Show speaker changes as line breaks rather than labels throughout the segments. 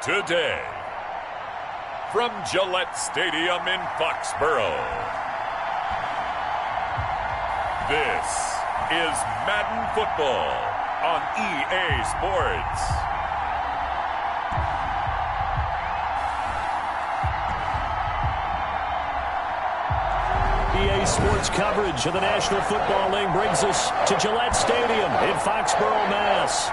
Today, from Gillette Stadium in Foxborough, this is Madden Football on EA Sports.
EA Sports coverage of the National Football League brings us to Gillette Stadium in Foxborough, Mass.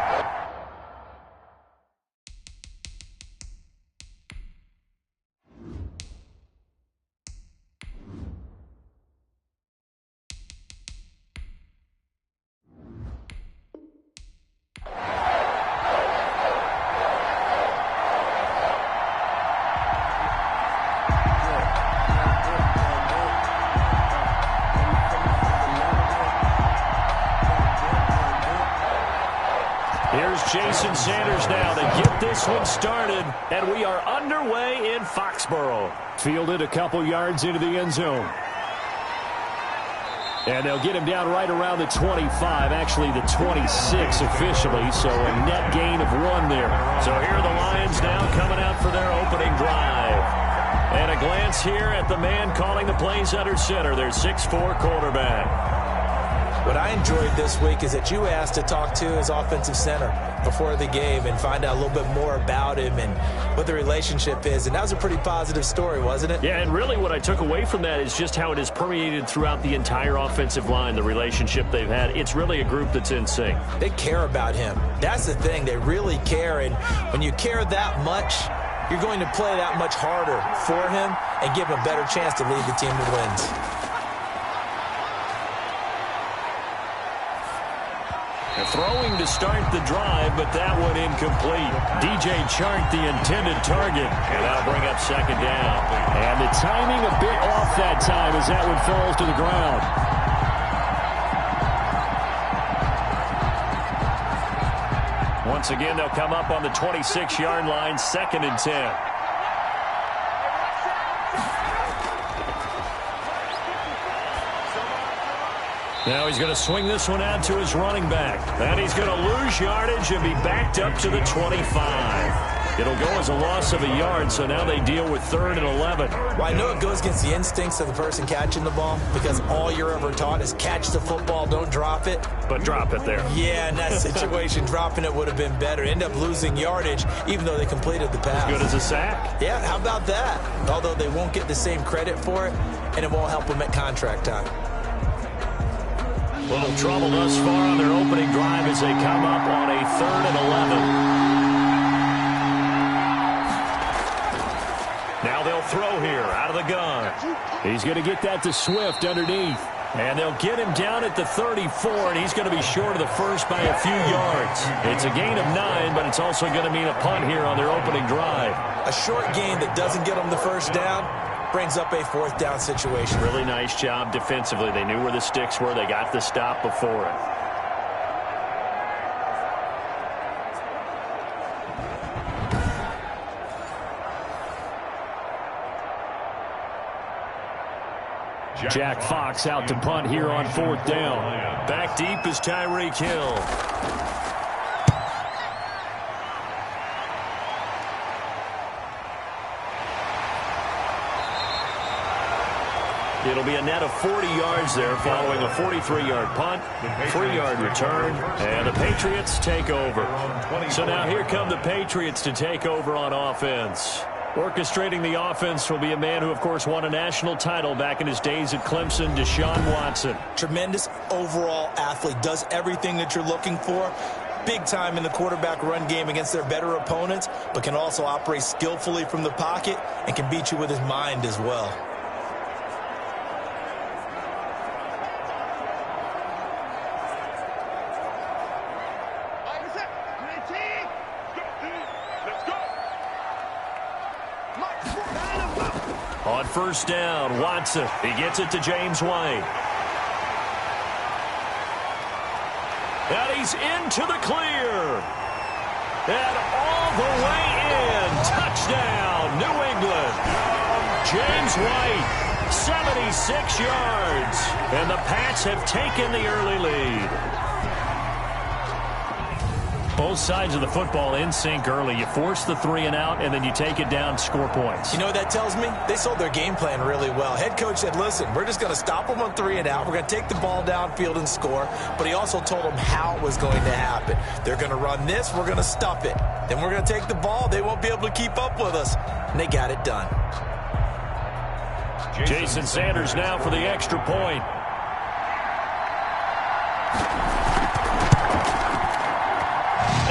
Jason Sanders now to get this one started, and we are underway in Foxborough. Fielded a couple yards into the end zone. And they'll get him down right around the 25, actually the 26 officially, so a net gain of 1 there. So here are the Lions now coming out for their opening drive. And a glance here at the man calling the plays under center, their 6'4" quarterback.
What I enjoyed this week is that you asked to talk to his offensive center before the game and find out a little bit more about him and what the relationship is. And that was a pretty positive story, wasn't it?
Yeah, and really what I took away from that is just how it has permeated throughout the entire offensive line, the relationship they've had. It's really a group that's in sync.
They care about him. That's the thing. They really care. And when you care that much, you're going to play that much harder for him and give him a better chance to lead the team to wins.
Throwing to start the drive, but that one incomplete. DJ Chark, the intended target, and that'll bring up second down. And the timing a bit off that time as that one falls to the ground. Once again, they'll come up on the 26-yard line, 2nd and 10. Now he's going to swing this one out to his running back. And he's going to lose yardage and be backed up to the 25. It'll go as a loss of a yard, so now they deal with 3rd and 11.
Well, I know it goes against the instincts of the person catching the ball because all you're ever taught is catch the football, don't drop it.
But drop it there.
Yeah, in that situation, dropping it would have been better. End up losing yardage, even though they completed the pass.
As good as a sack.
Yeah, how about that? Although they won't get the same credit for it, and it won't help them at contract time.
Little trouble thus far on their opening drive as they come up on a 3rd and 11. Now they'll throw here out of the gun. He's going to get that to Swift underneath. And they'll get him down at the 34, and he's going to be short of the first by a few yards. It's a gain of 9, but it's also going to mean a punt here on their opening drive.
A short gain that doesn't get them the first down brings up a 4th down situation.
Really nice job defensively. They knew where the sticks were. They got the stop before it. Jack Fox out to punt here on 4th down. Back deep is Tyreek Hill. It'll be a net of 40 yards there following a 43-yard punt, 3-yard return, and the Patriots take over. So now here come the Patriots to take over on offense. Orchestrating the offense will be a man who, of course, won a national title back in his days at Clemson, Deshaun Watson.
Tremendous overall athlete, does everything that you're looking for. Big time in the quarterback run game against their better opponents, but can also operate skillfully from the pocket and can beat you with his mind as well.
On 1st down, Watson. He gets it to James White. And he's into the clear. And all the way in. Touchdown, New England. James White, 76 yards. And the Pats have taken the early lead. Both sides of the football in sync early. You force the 3 and out, and then you take it down, score points.
You know what that tells me? They sold their game plan really well. Head coach said, listen, we're just going to stop them on 3 and out. We're going to take the ball downfield and score. But he also told them how it was going to happen. They're going to run this. We're going to stuff it. Then we're going to take the ball. They won't be able to keep up with us. And they got it done.
Jason Sanders now for the extra point.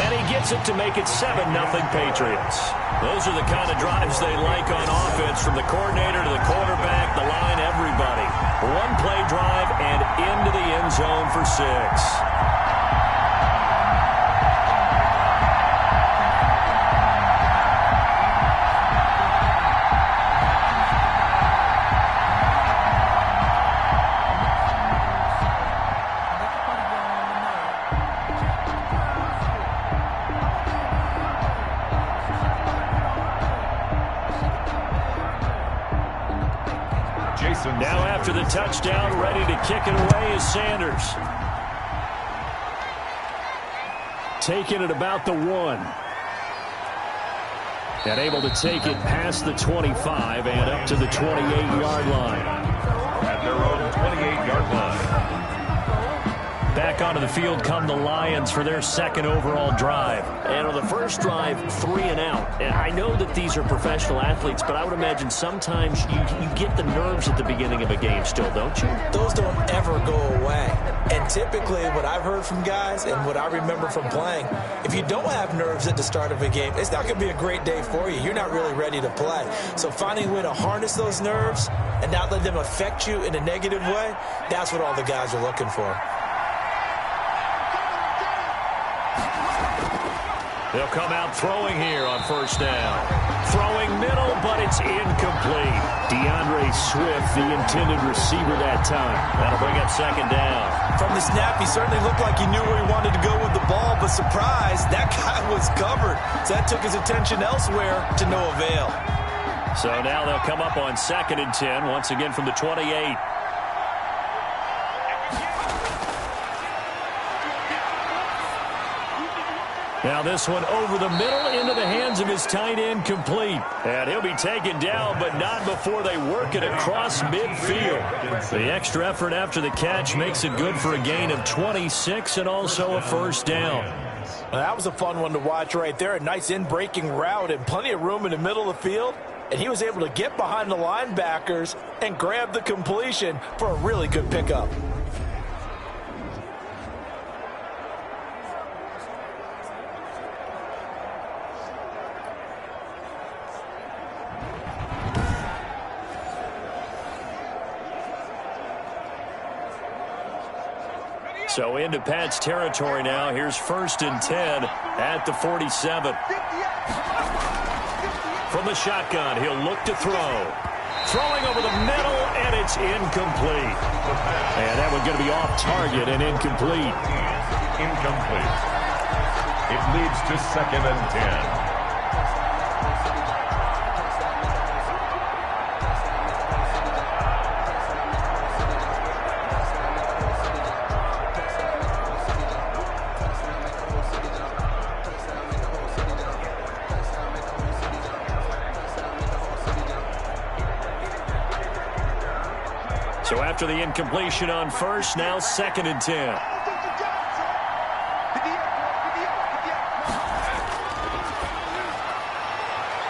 And he gets it to make it 7-0 Patriots. Those are the kind of drives they like on offense, from the coordinator to the quarterback, the line, everybody. One-play drive and into the end zone for 6. Now after the touchdown, ready to kick it away is Sanders. Taking it about the 1. And able to take it past the 25 and up to the 28-yard line.
At their own 28-yard line.
Back onto the field come the Lions for their second overall drive. And on the first drive, 3 and out. And I know that these are professional athletes, but I would imagine sometimes you get the nerves at the beginning of a game still, don't you?
Those don't ever go away. And typically what I've heard from guys and what I remember from playing, if you don't have nerves at the start of a game, it's not going to be a great day for you. You're not really ready to play. So finding a way to harness those nerves and not let them affect you in a negative way, that's what all the guys are looking for.
They'll come out throwing here on first down. Throwing middle, but it's incomplete. DeAndre Swift, the intended receiver that time. That'll bring up second down.
From the snap, he certainly looked like he knew where he wanted to go with the ball, but surprise, that guy was covered. So that took his attention elsewhere to no avail.
So now they'll come up on 2nd and 10, once again from the 28. Now this one over the middle into the hands of his tight end, complete. And he'll be taken down, but not before they work it across midfield. The extra effort after the catch makes it good for a gain of 26 and also a first down.
Well, that was a fun one to watch right there. A nice in-breaking route and plenty of room in the middle of the field. And he was able to get behind the linebackers and grab the completion for a really good pickup.
So into Pat's territory now. Here's 1st and 10 at the 47. From the shotgun, he'll look to throw. Throwing over the middle, and it's incomplete. And that one's going to be off target and incomplete.
Incomplete. It leads to 2nd and 10.
So after the incompletion on first, now 2nd and 10.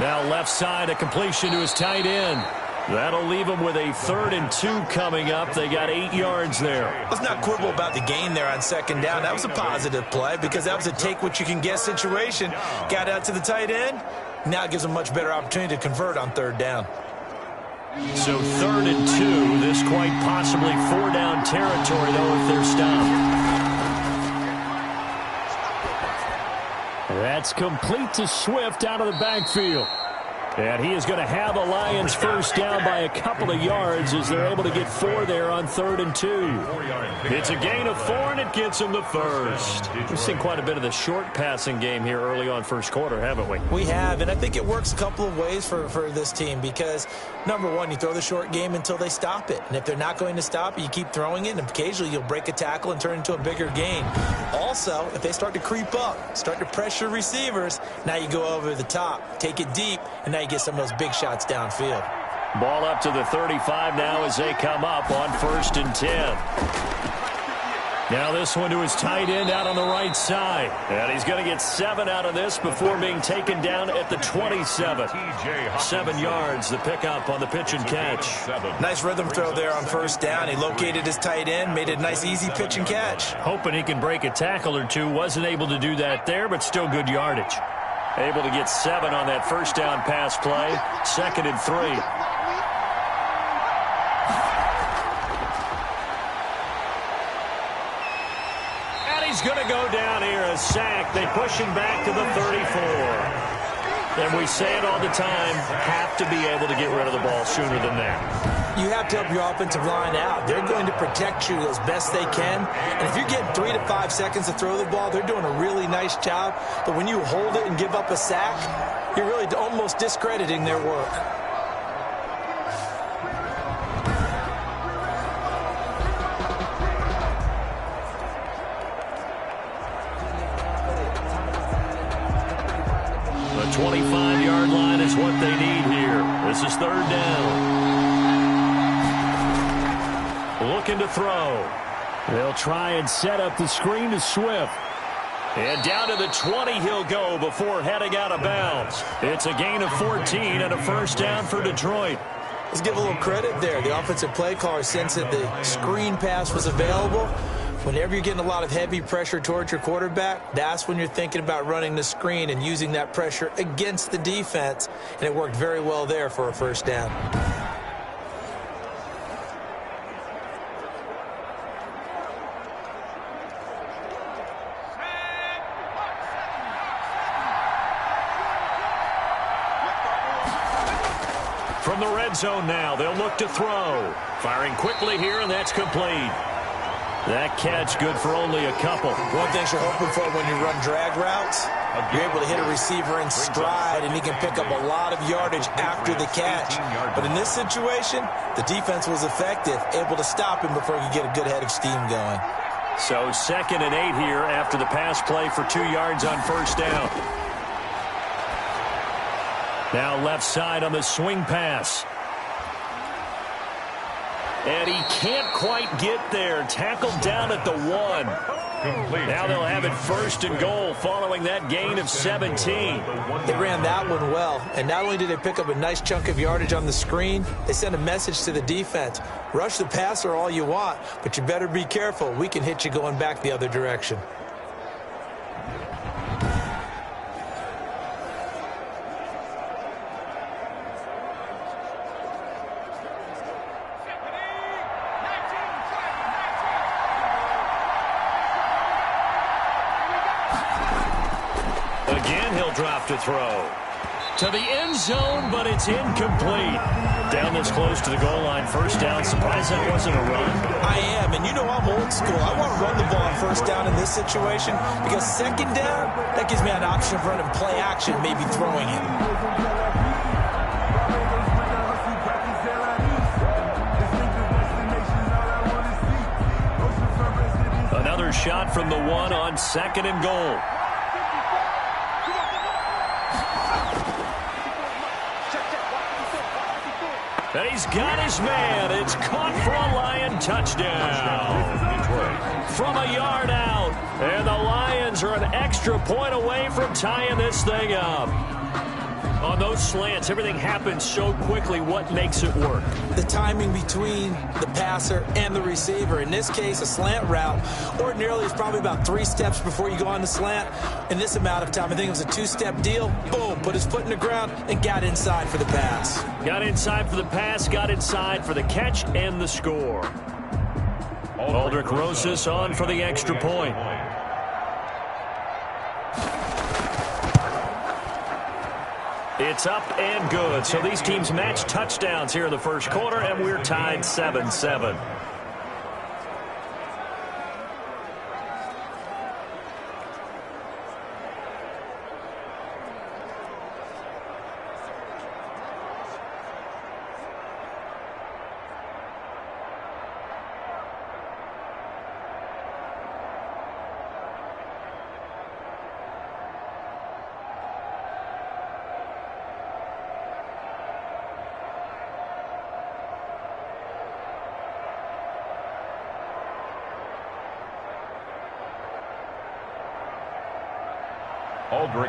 Now left side, a completion to his tight end. That'll leave him with a 3rd and 2 coming up. They got 8 yards there.
Let's not quibble about the gain there on 2nd down. That was a positive play because that was a take-what-you-can-get situation. Got out to the tight end. Now it gives him a much better opportunity to convert on 3rd down.
So 3rd and 2, this quite possibly 4-down territory, though, if they're stopped. That's complete to Swift out of the backfield. And he is going to have the Lions first down by a couple of yards as they're able to get 4 there on 3rd and 2. It's a gain of 4, and it gets them the first. We've seen quite a bit of the short passing game here early on first quarter, haven't we?
We have, and I think it works a couple of ways for this team because, number one, you throw the short game until they stop it. And if they're not going to stop it, you keep throwing it, and occasionally you'll break a tackle and turn it into a bigger gain. Also, if they start to creep up, start to pressure receivers, now you go over the top, take it deep, and now you get some of those big shots downfield.
Ball up to the 35 now as they come up on 1st and 10. Now this one to his tight end out on the right side. And he's going to get 7 out of this before being taken down at the 27. 7 yards, the pickup on the pitch and catch.
Nice rhythm throw there on 1st down. He located his tight end, made it a nice, easy pitch and catch.
Hoping he can break a tackle or two. Wasn't able to do that there, but still good yardage. Able to get 7 on that 1st down pass play. 2nd and 3. He's going to go down here, a sack. They push him back to the 34. And we say it all the time, have to be able to get rid of the ball sooner than that.
You have to help your offensive line out. They're going to protect you as best they can. And if you're getting 3 to 5 seconds to throw the ball, they're doing a really nice job. But when you hold it and give up a sack, you're really almost discrediting their work.
The 25-yard line is what they need here. This is 3rd down. Looking to throw. They'll try and set up the screen to Swift. And down to the 20 he'll go before heading out of bounds. It's a gain of 14 and a 1st down for Detroit.
Let's give a little credit there. The offensive play caller sensed that the screen pass was available. Whenever you're getting a lot of heavy pressure towards your quarterback, that's when you're thinking about running the screen and using that pressure against the defense. And it worked very well there for a 1st down.
From the red zone now, they'll look to throw. Firing quickly here, and that's complete. That catch good for only a couple.
One thing you're hoping for when you run drag routes, you're able to hit a receiver in stride, and he can pick up a lot of yardage after the catch. But in this situation, the defense was effective, able to stop him before he could get a good head of steam going.
So 2nd and 8 here after the pass play for 2 yards on 1st down. Now left side on the swing pass. And he can't quite get there. Tackled down at the 1. Now they'll have it 1st and goal following that gain of 17.
They ran that one well. And not only did they pick up a nice chunk of yardage on the screen, they sent a message to the defense. Rush the passer all you want, but you better be careful. We can hit you going back the other direction.
Drop to throw to the end zone, but it's incomplete. Down this close to the goal line, 1st down. Surprised that wasn't a run.
I am, and you know I'm old school. I want to run the ball on 1st down in this situation because 2nd down, that gives me an option of running play action, maybe throwing it.
Another shot from the 1 on 2nd and goal. And he's got his man. It's caught for a Lion touchdown. From a yard out. And the Lions are an extra point away from tying this thing up. On those slants, everything happens so quickly. What makes it work?
The timing between the passer and the receiver. In this case, a slant route ordinarily is probably about 3 steps before you go on the slant. In this amount of time, I think it was a 2-step deal. Boom, put his foot in the ground and got inside for the pass.
Got inside for the pass, got inside for the catch and the score. Aldrich Rosas on for the extra point. It's up and good. So these teams match touchdowns here in the first quarter, and we're tied 7-7.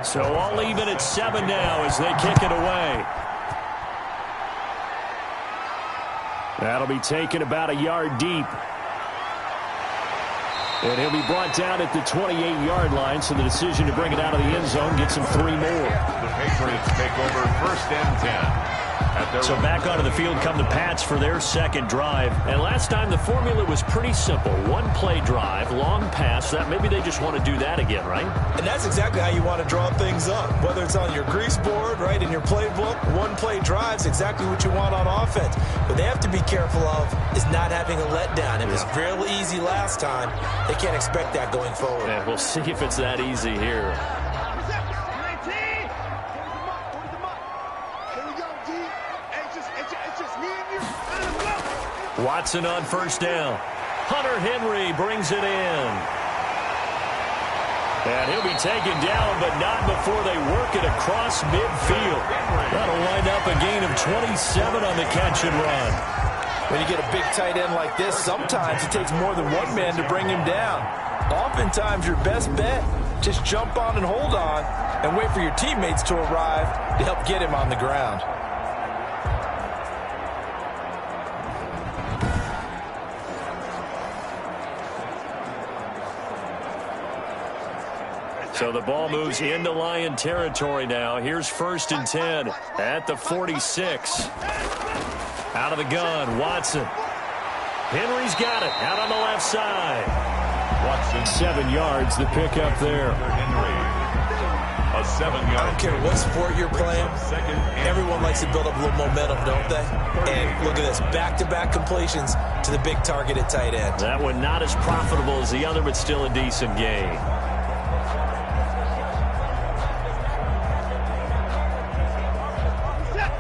So all even at 7 now as they kick it away. That'll be taken about a yard deep. And he'll be brought down at the 28-yard line, so the decision to bring it out of the end zone gets him 3 more.
The Patriots take over 1st and 10.
So back onto the field come the Pats for their second drive. And last time the formula was pretty simple. One-play drive, long pass. That maybe they just want to do that again, right?
And that's exactly how you want to draw things up. Whether it's on your grease board, right, in your playbook, one-play drive's exactly what you want on offense. What they have to be careful of is not having a letdown. It was real easy last time. They can't expect that going forward.
Yeah, we'll see if it's that easy here. Watson on first down. Hunter Henry brings it in. And he'll be taken down, but not before they work it across midfield. That'll wind up a gain of 27 on the catch and run.
When you get a big tight end like this, sometimes it takes more than one man to bring him down. Oftentimes, your best bet, just jump on and hold on and wait for your teammates to arrive to help get him on the ground.
So the ball moves into Lion territory now. Here's 1st and 10 at the 46. Out of the gun, Watson. Henry's got it out on the left side.
Watson,
7 yards, the pickup there.
Henry, a 7-yard.
I don't care what sport you're playing. Everyone likes to build up a little momentum, don't they? And look at this, back-to-back completions to the big targeted tight end.
That one not as profitable as the other, but still a decent gain.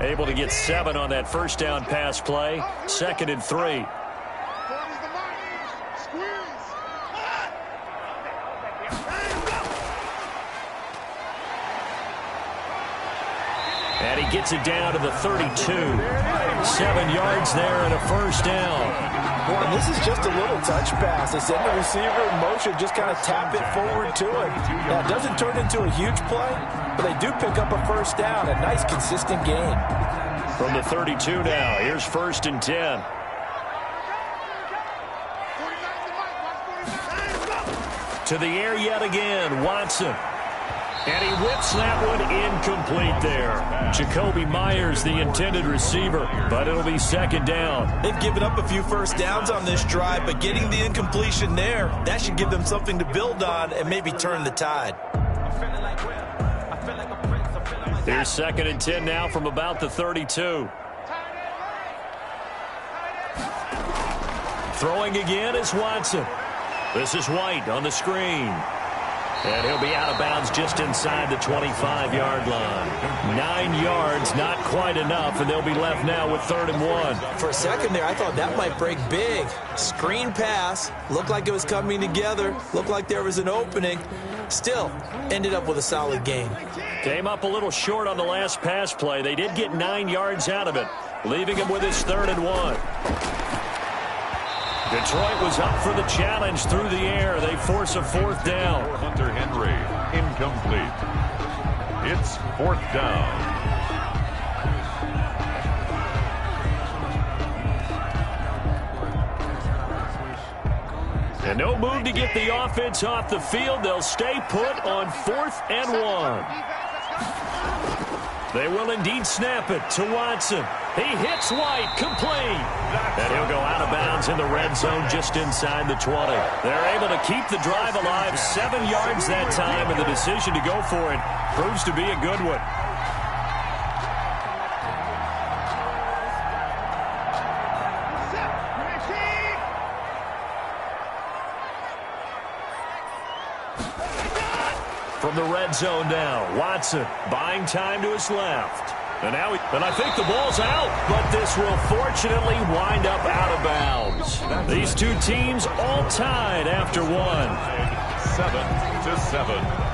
Able to get 7 on that first down pass play. 2nd and 3. And he gets it down to the 32. 7 yards there and a first down.
And this is just a little touch pass. They send the receiver in motion, just kind of tap it forward to it. Now, it doesn't turn into a huge play, but they do pick up a first down. A nice, consistent gain.
From the 32 now, here's 1st and 10. To the air yet again, Watson. And he whips that one incomplete there. Jacoby Myers, the intended receiver, but it'll be 2nd down.
They've given up a few first downs on this drive, but getting the incompletion there, that should give them something to build on and maybe turn the tide.
Here's 2nd and 10 now from about the 32. Throwing again is Watson. This is White on the screen. And he'll be out of bounds just inside the 25-yard line. 9 yards, not quite enough, and they'll be left now with 3rd and 1.
For a second there, I thought that might break big. Screen pass, looked like it was coming together, looked like there was an opening. Still, ended up with a solid gain.
Came up a little short on the last pass play. They did get 9 yards out of it, leaving him with his 3rd and 1. Detroit was up for the challenge through the air. They force a 4th down.
Hunter Henry, incomplete. It's 4th down.
And no move to get the offense off the field. They'll stay put on 4th and 1. They will indeed snap it to Watson. He hits White, complete. And he'll go out of bounds in the red zone just inside the 20. They're able to keep the drive alive, 7 yards that time, and the decision to go for it proves to be a good one. from the red zone now. Watson buying time to his left. And I think the ball's out, but this will fortunately wind up out of bounds. These two teams all tied after one.
7-7.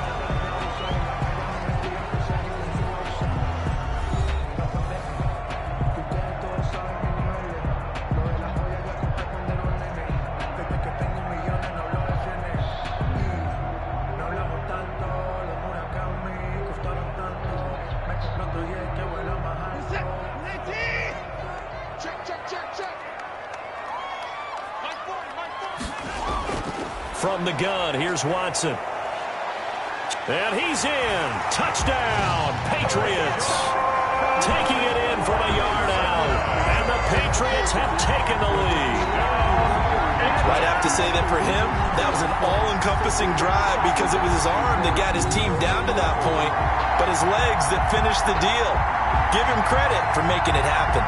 From the gun, here's Watson. And he's in. Touchdown, Patriots. Taking it in from a yard out. And the Patriots have taken the lead.
I'd have to say that for him, that was an all-encompassing drive because it was his arm that got his team down to that point, but his legs that finished the deal. Give him credit for making it happen.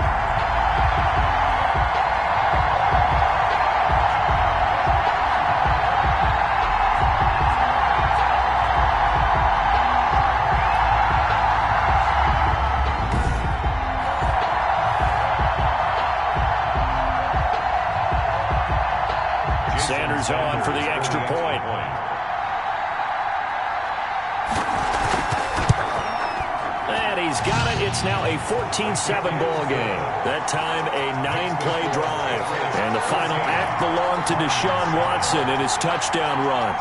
Sanders on for the extra point. And he's got it. It's now a 14-7 ball game. That time a 9-play drive. And the final act belonged to Deshaun Watson in his touchdown run.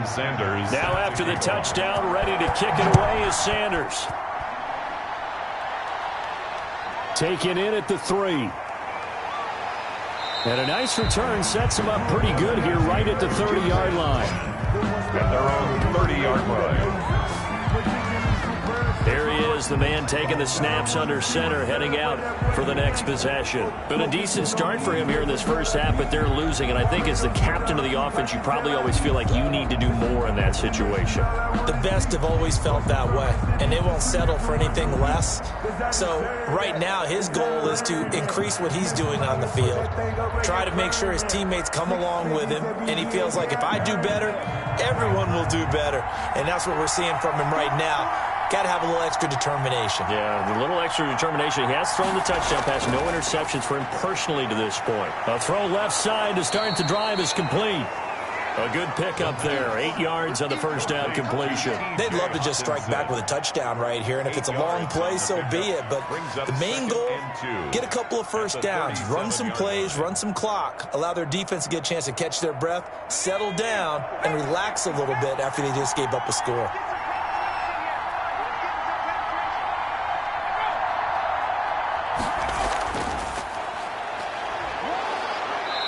Sanders.
Now after the touchdown, ready to kick it away is Sanders. Taken in at the 3. And a nice return sets him up pretty good here right at the 30-yard line.
At their own 30-yard line.
There he is, the man taking the snaps under center, heading out for the next possession. Been a decent start for him here in this first half, but they're losing. And I think as the captain of the offense, you probably always feel like you need to do more in that situation.
The best have always felt that way, and they won't settle for anything less. So right now, his goal is to increase what he's doing on the field, try to make sure his teammates come along with him, and he feels like if I do better, everyone will do better. And that's what we're seeing from him right now. Got to have a little extra determination.
Yeah, the little extra determination. He has thrown the touchdown pass. No interceptions for him personally to this point. A throw left side to start the drive is complete. A good pickup there. 8 yards on the first down completion.
They'd love to just strike back with a touchdown right here, and if it's a long play, so be it. But the main goal, get a couple of first downs, run some plays, run some clock, allow their defense to get a chance to catch their breath, settle down, and relax a little bit after they just gave up a score.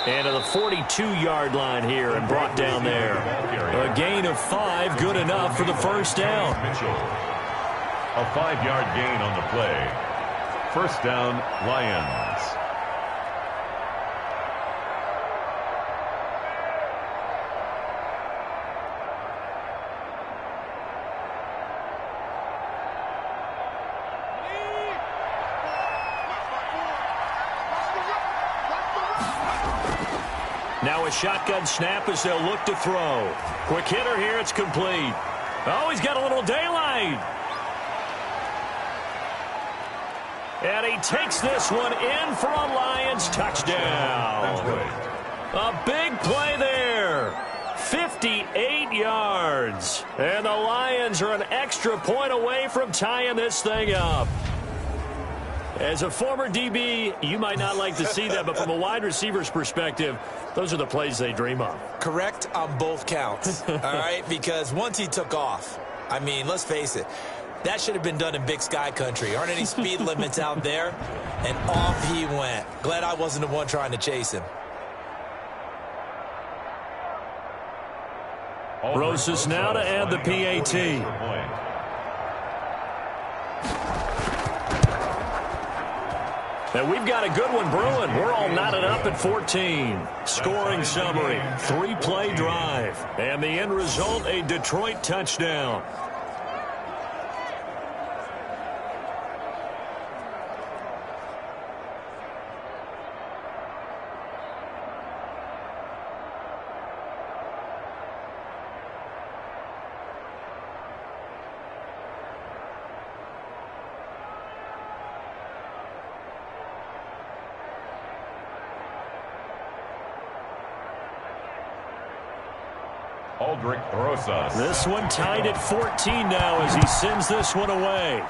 And to the 42-yard line here and brought down there. A gain of 5, good enough for the first down.
A 5-yard gain on the play. First down, Lions.
Now a shotgun snap as they'll look to throw. Quick hitter here, it's complete. Oh, he's got a little daylight. And he takes this one in for a Lions touchdown. A big play there. 58 yards. And the Lions are an extra point away from tying this thing up. As a former DB, you might not like to see that, but from a wide receiver's perspective, those are the plays they dream of.
Correct on both counts, all right? Because once he took off, I mean, let's face it, that should have been done in Big Sky country. Aren't any speed limits out there? And off he went. Glad I wasn't the one trying to chase him.
Rosas now to add the PAT. And we've got a good one brewing. We're all knotted up at 14. Scoring summary, 3-play drive. And the end result, a Detroit touchdown.
Rosas.
This one tied at 14 now as he sends this one away.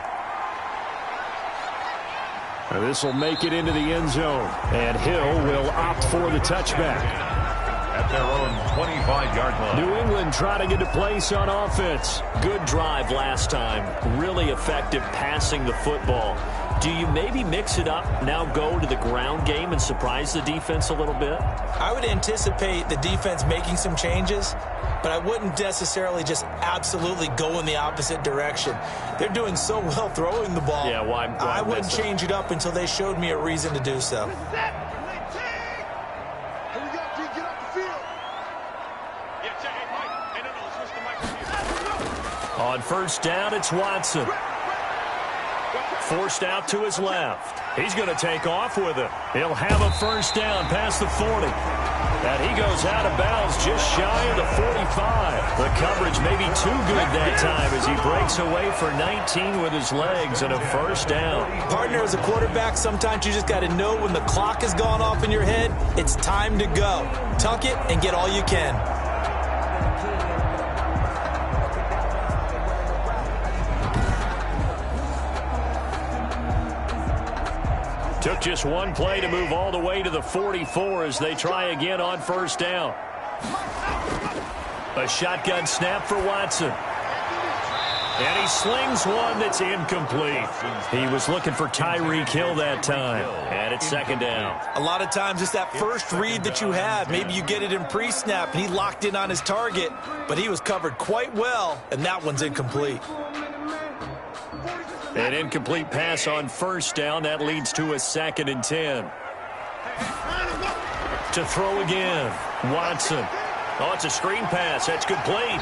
This will make it into the end zone. And Hill will opt for the touchback.
At their own 25-yard line.
New England trying to get a place on offense. Good drive last time. Really effective passing the football. Do you maybe mix it up, now go to the ground game and surprise the defense a little bit?
I would anticipate the defense making some changes, but I wouldn't necessarily just absolutely go in the opposite direction. They're doing so well throwing the ball.
Yeah, why
I wouldn't change it up until they showed me a reason to do so.
On first down, it's Watson. Forced out to his left. He's going to take off with it. He'll have a first down past the 40. And he goes out of bounds just shy of the 45. The coverage may be too good that time as he breaks away for 19 with his legs and a first down.
Partner, as a quarterback, sometimes you just got to know when the clock has gone off in your head, it's time to go. Tuck it and get all you can.
Took just one play to move all the way to the 44 as they try again on first down. A shotgun snap for Watson. And he slings one that's incomplete. He was looking for Tyreek Hill that time. And it's second down.
A lot of times it's that first read that you have. Maybe you get it in pre-snap and he locked in on his target, but he was covered quite well, and that one's incomplete.
An incomplete pass on first down. That leads to a 2nd and 10. To throw again. Watson. Oh, it's a screen pass. That's complete.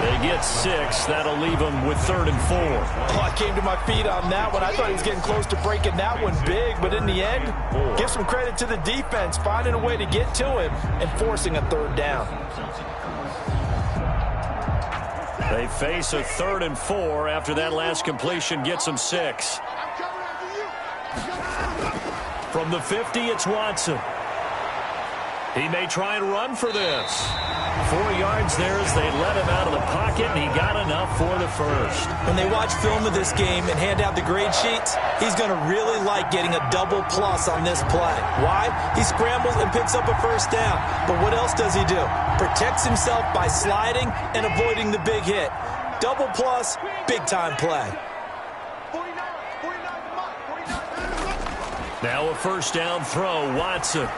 They get 6. That'll leave them with 3rd and 4.
Oh, I came to my feet on that one. I thought he was getting close to breaking that one big, but in the end, give some credit to the defense, finding a way to get to him and forcing a 3rd down.
They face a 3rd and 4 after that last completion gets them 6. From the 50, it's Watson. He may try and run for this. 4 yards there as they let him out of the pocket, and he got enough for the first.
When they watch film of this game and hand out the grade sheets, he's going to really like getting a double plus on this play. Why? He scrambles and picks up a first down. But what else does he do? Protects himself by sliding and avoiding the big hit. Double plus, big-time play.
Now a first down throw, Watson.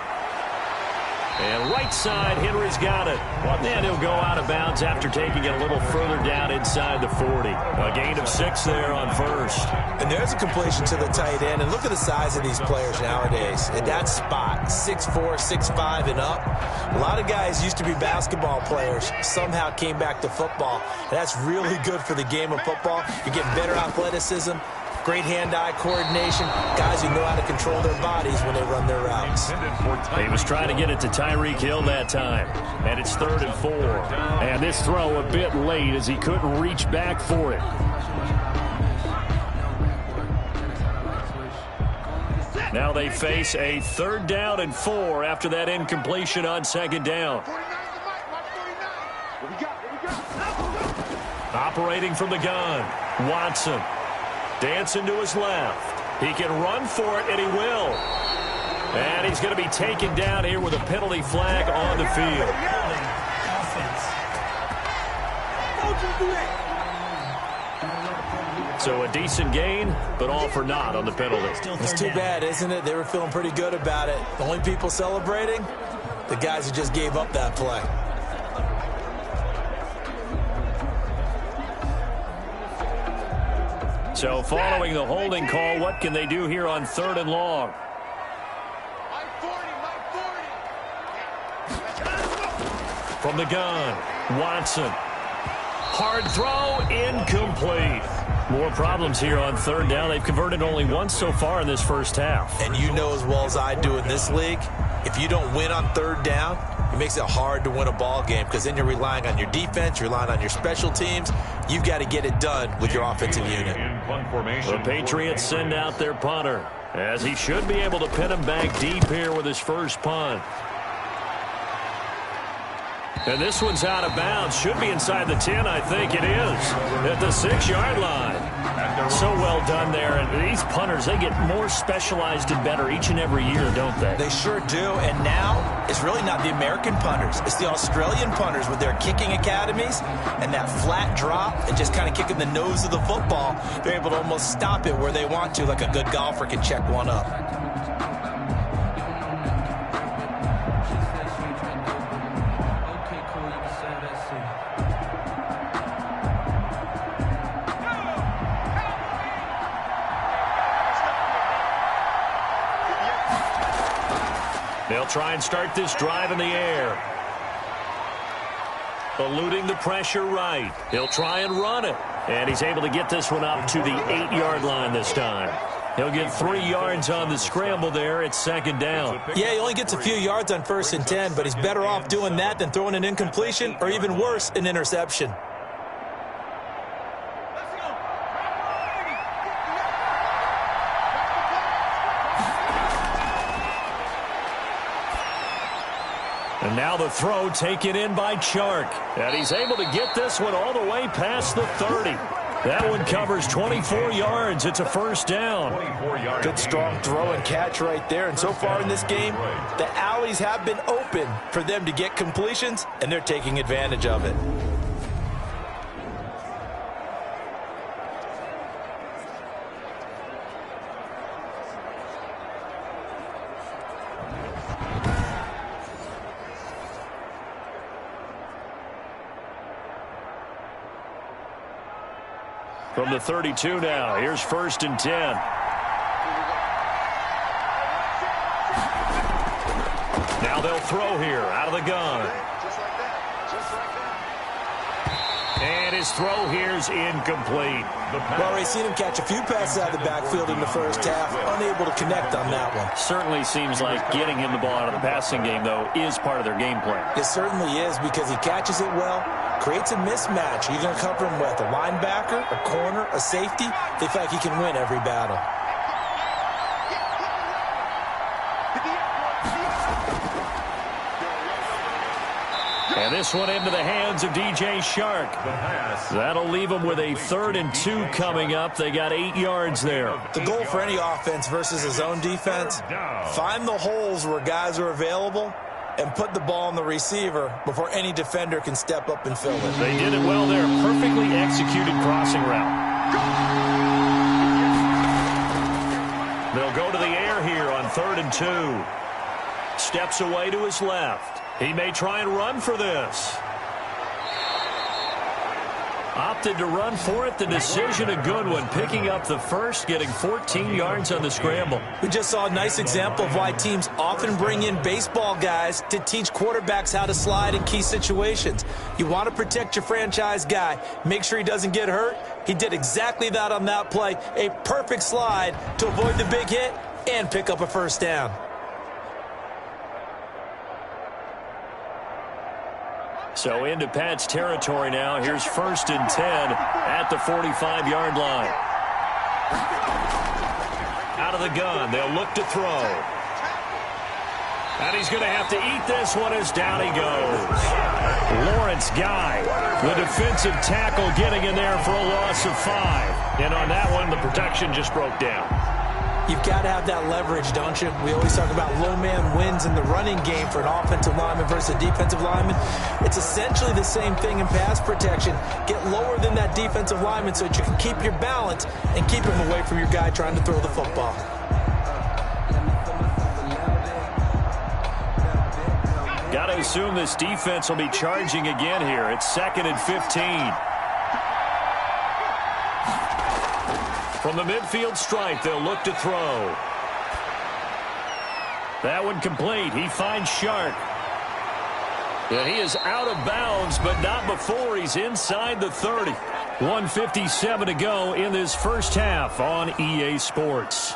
And right side, Henry's got it. And he'll go out of bounds after taking it a little further down inside the 40. A gain of 6 there on first.
And there's a completion to the tight end. And look at the size of these players nowadays. At that spot, 6'4", 6'5", and up. A lot of guys used to be basketball players, somehow came back to football. And that's really good for the game of football. You're getting better athleticism, great hand-eye coordination, guys who know how to control their bodies when they run their routes.
He was trying to get it to Tyreek Hill that time. And it's 3rd and 4. And this throw a bit late as he couldn't reach back for it. Now they face a 3rd down and 4 after that incompletion on 2nd down. Operating from the gun, Watson. Dancing to his left. He can run for it, and he will. And he's going to be taken down here with a penalty flag on the field. So a decent gain, but all for naught on the penalty.
It's too bad, isn't it? They were feeling pretty good about it. The only people celebrating, the guys who just gave up that play.
So following the holding call, what can they do here on 3rd and long? From the gun, Watson. Hard throw, incomplete. More problems here on 3rd down. They've converted only once so far in this first half.
And you know as well as I do in this league, if you don't win on 3rd down, it makes it hard to win a ball game because then you're relying on your defense, you're relying on your special teams. You've got to get it done with your offensive unit.
The Patriots send out their punter, as he should be able to pin him back deep here with his first punt. And this one's out of bounds. Should be inside the 10, I think it is. At the 6-yard line. So well done there. And these punters, they get more specialized and better each and every year, don't they?
They sure do. And now, it's really not the American punters. It's the Australian punters with their kicking academies and that flat drop and just kind of kicking the nose of the football. They're able to almost stop it where they want to, like a good golfer can check one up.
They'll try and start this drive in the air. Eluding the pressure right. He'll try and run it. And he's able to get this one up to the 8-yard line this time. He'll get 3 yards on the scramble there. It's 2nd down.
Yeah, he only gets a few yards on 1st and 10, but he's better off doing that than throwing an incompletion or even worse, an interception.
And now the throw taken in by Chark. And he's able to get this one all the way past the 30. That one covers 24 yards. It's a 1st down.
Good strong throw and catch right there. And so far in this game, the alleys have been open for them to get completions, and they're taking advantage of it.
From the 32 now, here's 1st and 10. Now they'll throw here out of the gun. And his throw here's incomplete.
We've already seen him catch a few passes out of the backfield in the first half, unable to connect on that one.
Certainly seems like getting him the ball out of the passing game, though, is part of their game plan.
It certainly is because he catches it well, creates a mismatch. You're going to cover him with a linebacker, a corner, a safety. They feel like he can win every battle.
And this one into the hands of DJ Chark. That'll leave them with a 3rd and 2 coming up. They got 8 yards there.
The goal for any offense versus his own defense, find the holes where guys are available and put the ball on the receiver before any defender can step up and fill it.
They did it well there. Perfectly executed crossing route. They'll go to the air here on 3rd and 2. Steps away to his left. He may try and run for this. Opted to run for it. The decision a good one. Picking up the first, getting 14 yards on the scramble.
We just saw a nice example of why teams often bring in baseball guys to teach quarterbacks how to slide in key situations. You want to protect your franchise guy. Make sure he doesn't get hurt. He did exactly that on that play. A perfect slide to avoid the big hit and pick up a 1st down.
So into Pat's territory now. Here's 1st and 10 at the 45-yard line. Out of the gun. They'll look to throw. And he's going to have to eat this one as down he goes. Lawrence Guy, the defensive tackle, getting in there for a loss of 5. And on that one, the protection just broke down.
You've got to have that leverage, don't you? We always talk about low man wins in the running game for an offensive lineman versus a defensive lineman. It's essentially the same thing in pass protection. Get lower than that defensive lineman so that you can keep your balance and keep him away from your guy trying to throw the football.
Got to assume this defense will be charging again here. It's 2nd and 15. From the midfield stripe, they'll look to throw. That one complete. He finds Shark. And he is out of bounds, but not before he's inside the 30. 1:57 to go in this first half on EA Sports.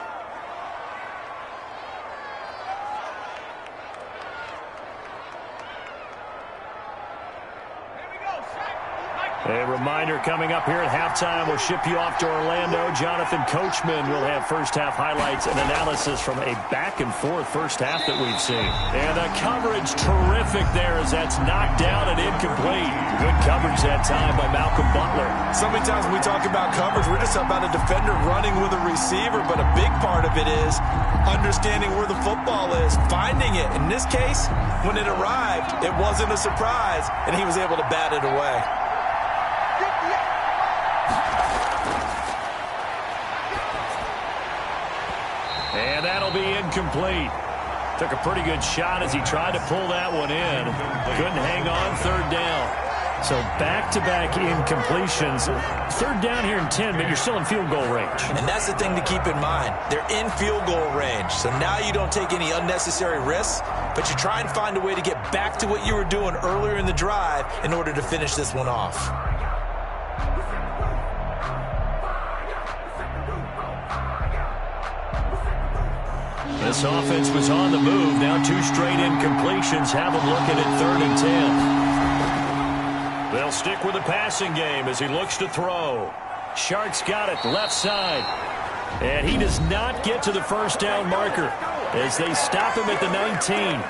A reminder coming up here at halftime. We'll ship you off to Orlando. Jonathan Coachman will have first-half highlights and analysis from a back-and-forth first half that we've seen. And the coverage terrific there as that's knocked down and incomplete. Good coverage that time by Malcolm Butler.
So many times when we talk about coverage, we're just about a defender running with a receiver, but a big part of it is understanding where the football is, finding it. In this case, when it arrived, it wasn't a surprise, and he was able to bat it away.
And that'll be incomplete. Took a pretty good shot as he tried to pull that one in. Couldn't hang on third down. So back-to-back incompletions. Third down here in 10, but you're still in field goal range.
And that's the thing to keep in mind. They're in field goal range. So now you don't take any unnecessary risks, but you try and find a way to get back to what you were doing earlier in the drive in order to finish this one off.
This offense was on the move. Now two straight incompletions have them looking at 3rd and 10. They'll stick with the passing game as he looks to throw. Shark's got it left side. And he does not get to the first down marker as they stop him at the 19.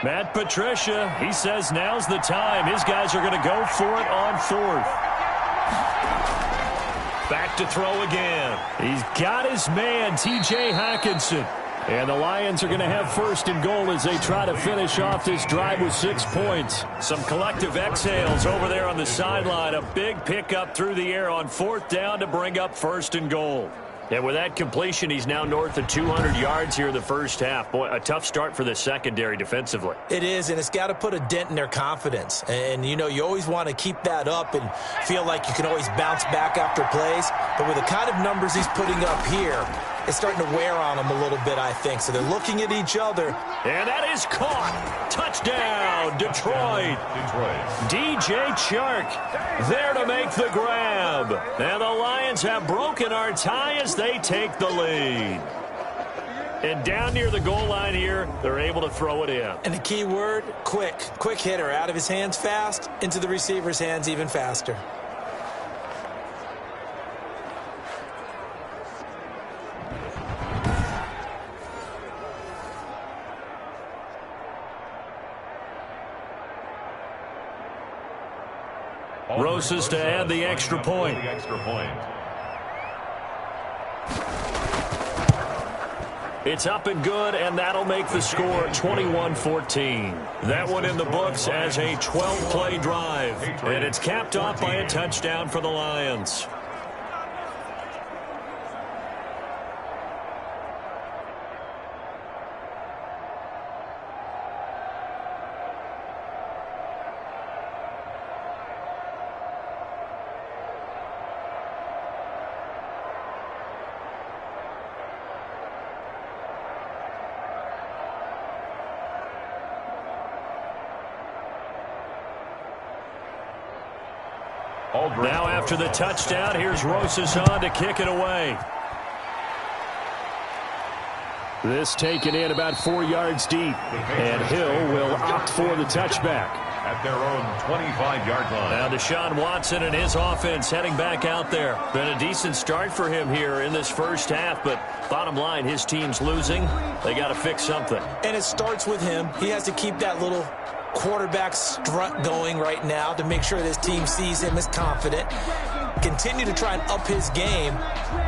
Matt Patricia, he says now's the time. His guys are going to go for it on 4th. Back to throw again. He's got his man, T.J. Hockenson. And the Lions are going to have 1st and goal as they try to finish off this drive with 6 points. Some collective exhales over there on the sideline. A big pickup through the air on 4th down to bring up 1st and goal. And with that completion, he's now north of 200 yards here in the first half. Boy, a tough start for the secondary defensively.
It is, and it's got to put a dent in their confidence. And, you know, you always want to keep that up and feel like you can always bounce back after plays. But with the kind of numbers he's putting up here, it's starting to wear on them a little bit, I think. So they're looking at each other.
And that is caught. Touchdown, Detroit. DJ Chark there to make the grab. And the Lions have broken our tie as they take the lead. And down near the goal line here, they're able to throw it in.
And the key word, quick. Quick hitter. Out of his hands fast, into the receiver's hands even faster.
Rosas to add the extra point. It's up and good, and that'll make the score 21-14. That one in the books as a 12-play drive, and it's capped off by a touchdown for the Lions. Now after the touchdown, here's Rosas on to kick it away. This taken in about 4 yards deep, and Hill will opt for the touchback.
At their own 25-yard line.
Now Deshaun Watson and his offense heading back out there. Been a decent start for him here in this first half, but bottom line, his team's losing. They got to fix something.
And it starts with him. He has to keep that little quarterback strut going right now to make sure this team sees him as confident. Continue to try and up his game,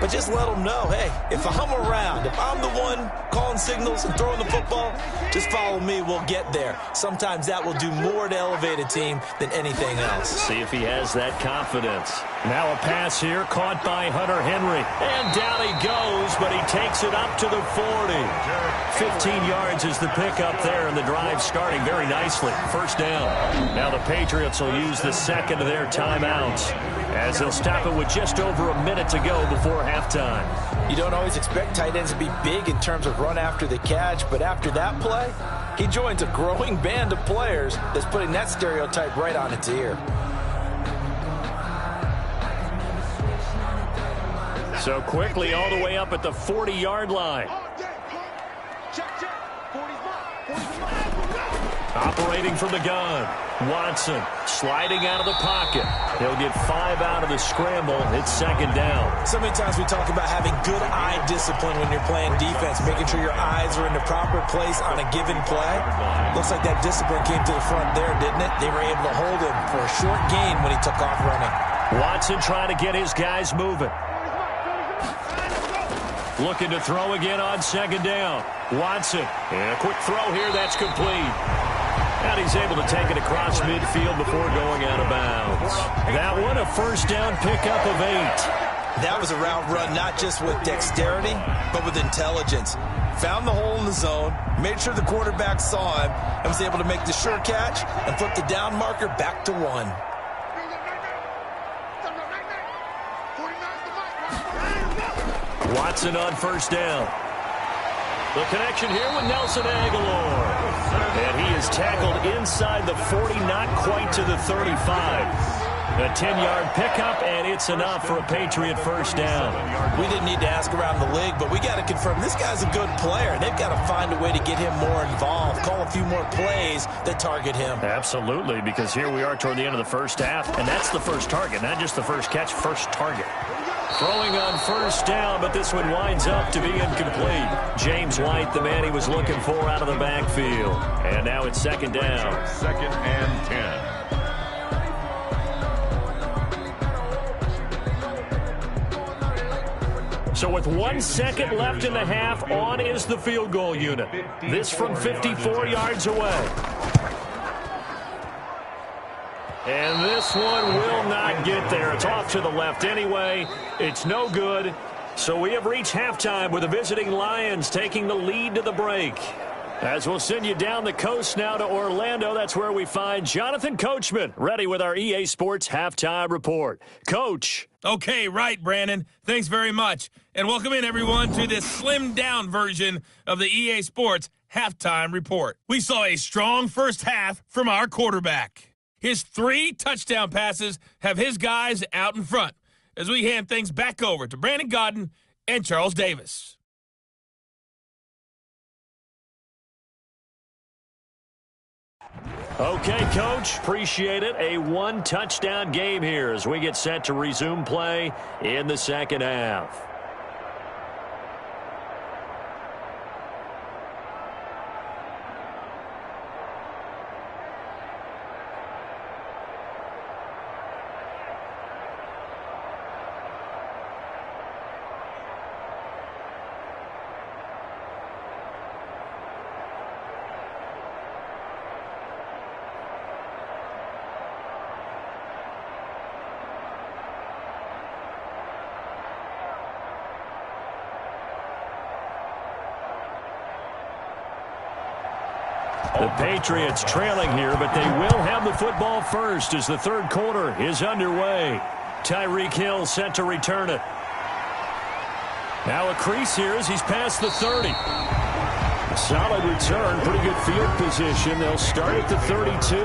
but just let him know, hey, if I'm around, if I'm the one calling signals and throwing the football, just follow me, we'll get there. Sometimes that will do more to elevate a team than anything else.
See if he has that confidence. Now a pass here, caught by Hunter Henry. And down he goes, but he takes it up to the 40. 15 yards is the pickup there, and the drive starting very nicely. First down. Now the Patriots will use the second of their timeouts, as they'll stop it with just over a minute to go before halftime.
You don't always expect tight ends to be big in terms of run after the catch, but after that play, he joins a growing band of players that's putting that stereotype right on its ear.
So quickly all the way up at the 40-yard line. Operating from the gun. Watson sliding out of the pocket. He'll get 5 out of the scramble. It's second down.
So many times we talk about having good eye discipline when you're playing defense, making sure your eyes are in the proper place on a given play. Looks like that discipline came to the front there, didn't it? They were able to hold him for a short gain when he took off running.
Watson trying to get his guys moving. Looking to throw again on second down. Watson. And a quick throw here. That's complete. And he's able to take it across midfield before going out of bounds. That one a first down pickup of 8.
That was a route run not just with dexterity, but with intelligence. Found the hole in the zone, made sure the quarterback saw him, and was able to make the sure catch and flip the down marker back to 1.
Watson on first down. The connection here with Nelson Aguilar. And he is tackled inside the 40, not quite to the 35. A 10-yard pickup, and it's enough for a Patriot first down.
We didn't need to ask around the league, but we got to confirm this guy's a good player. They've got to find a way to get him more involved, call a few more plays that target him. Absolutely, because here we are toward the end of the first half, and that's the first target, not just the first catch, first target.
Throwing on first down, but this one winds up to be incomplete. James White, the man he was looking for out of the backfield. And now it's second down.
Second and 10.
So with 1 second left in the half, on is the field goal unit. This from 54 yards away. And this one will not get there. It's off to the left anyway. It's no good. So we have reached halftime with the visiting Lions taking the lead to the break. As we'll send you down the coast now to Orlando, that's where we find Jonathan Coachman, ready with our EA Sports Halftime Report. Coach.
Okay, right, Brandon. Thanks very much. And welcome in, everyone, to this slimmed-down version of the EA Sports Halftime Report. We saw a strong first half from our quarterback. His 3 touchdown passes have his guys out in front as we hand things back over to Brandon Godden and Charles Davis.
Okay, Coach, appreciate it. A 1-touchdown game here as we get set to resume play in the second half. The Patriots trailing here, but they will have the football first as the third quarter is underway. Tyreek Hill set to return it. Now a crease here as he's past the 30. Solid return, pretty good field position. They'll start at the 32.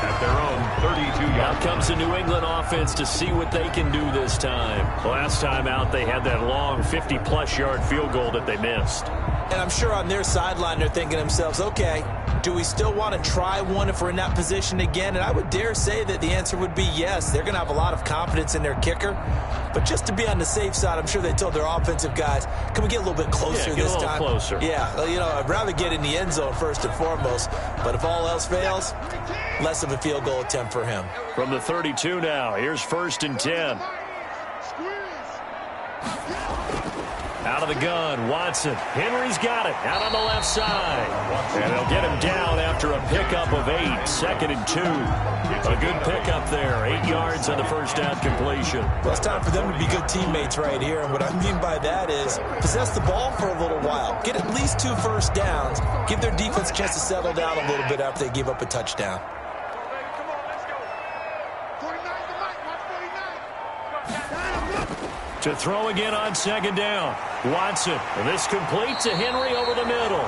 At their own 32-yard.
Out comes the New England offense to see what they can do this time. Last time out, they had that long 50-plus yard field goal that they missed.
And I'm sure on their sideline they're thinking to themselves, okay, do we still want to try one if we're in that position again? And I would dare say that the answer would be yes. They're going to have a lot of confidence in their kicker. But just to be on the safe side, I'm sure they told their offensive guys, can we get a little bit closer this time?
Get a little closer.
Yeah, you know, I'd rather get in the end zone first and foremost. But if all else fails, less of a field goal attempt for him.
From the 32 now, here's first and 10. Out of the gun, Watson. Henry's got it. Out on the left side. And they'll get him down after a pickup of 8. 2nd and 2. A good pickup there. 8 yards on the first down completion.
Well, it's time for them to be good teammates right here. And what I mean by that is possess the ball for a little while. Get at least 2 first downs. Give their defense a chance to settle down a little bit after they give up a touchdown.
To throw again on 2nd down. Watson. And this complete to Henry over the middle.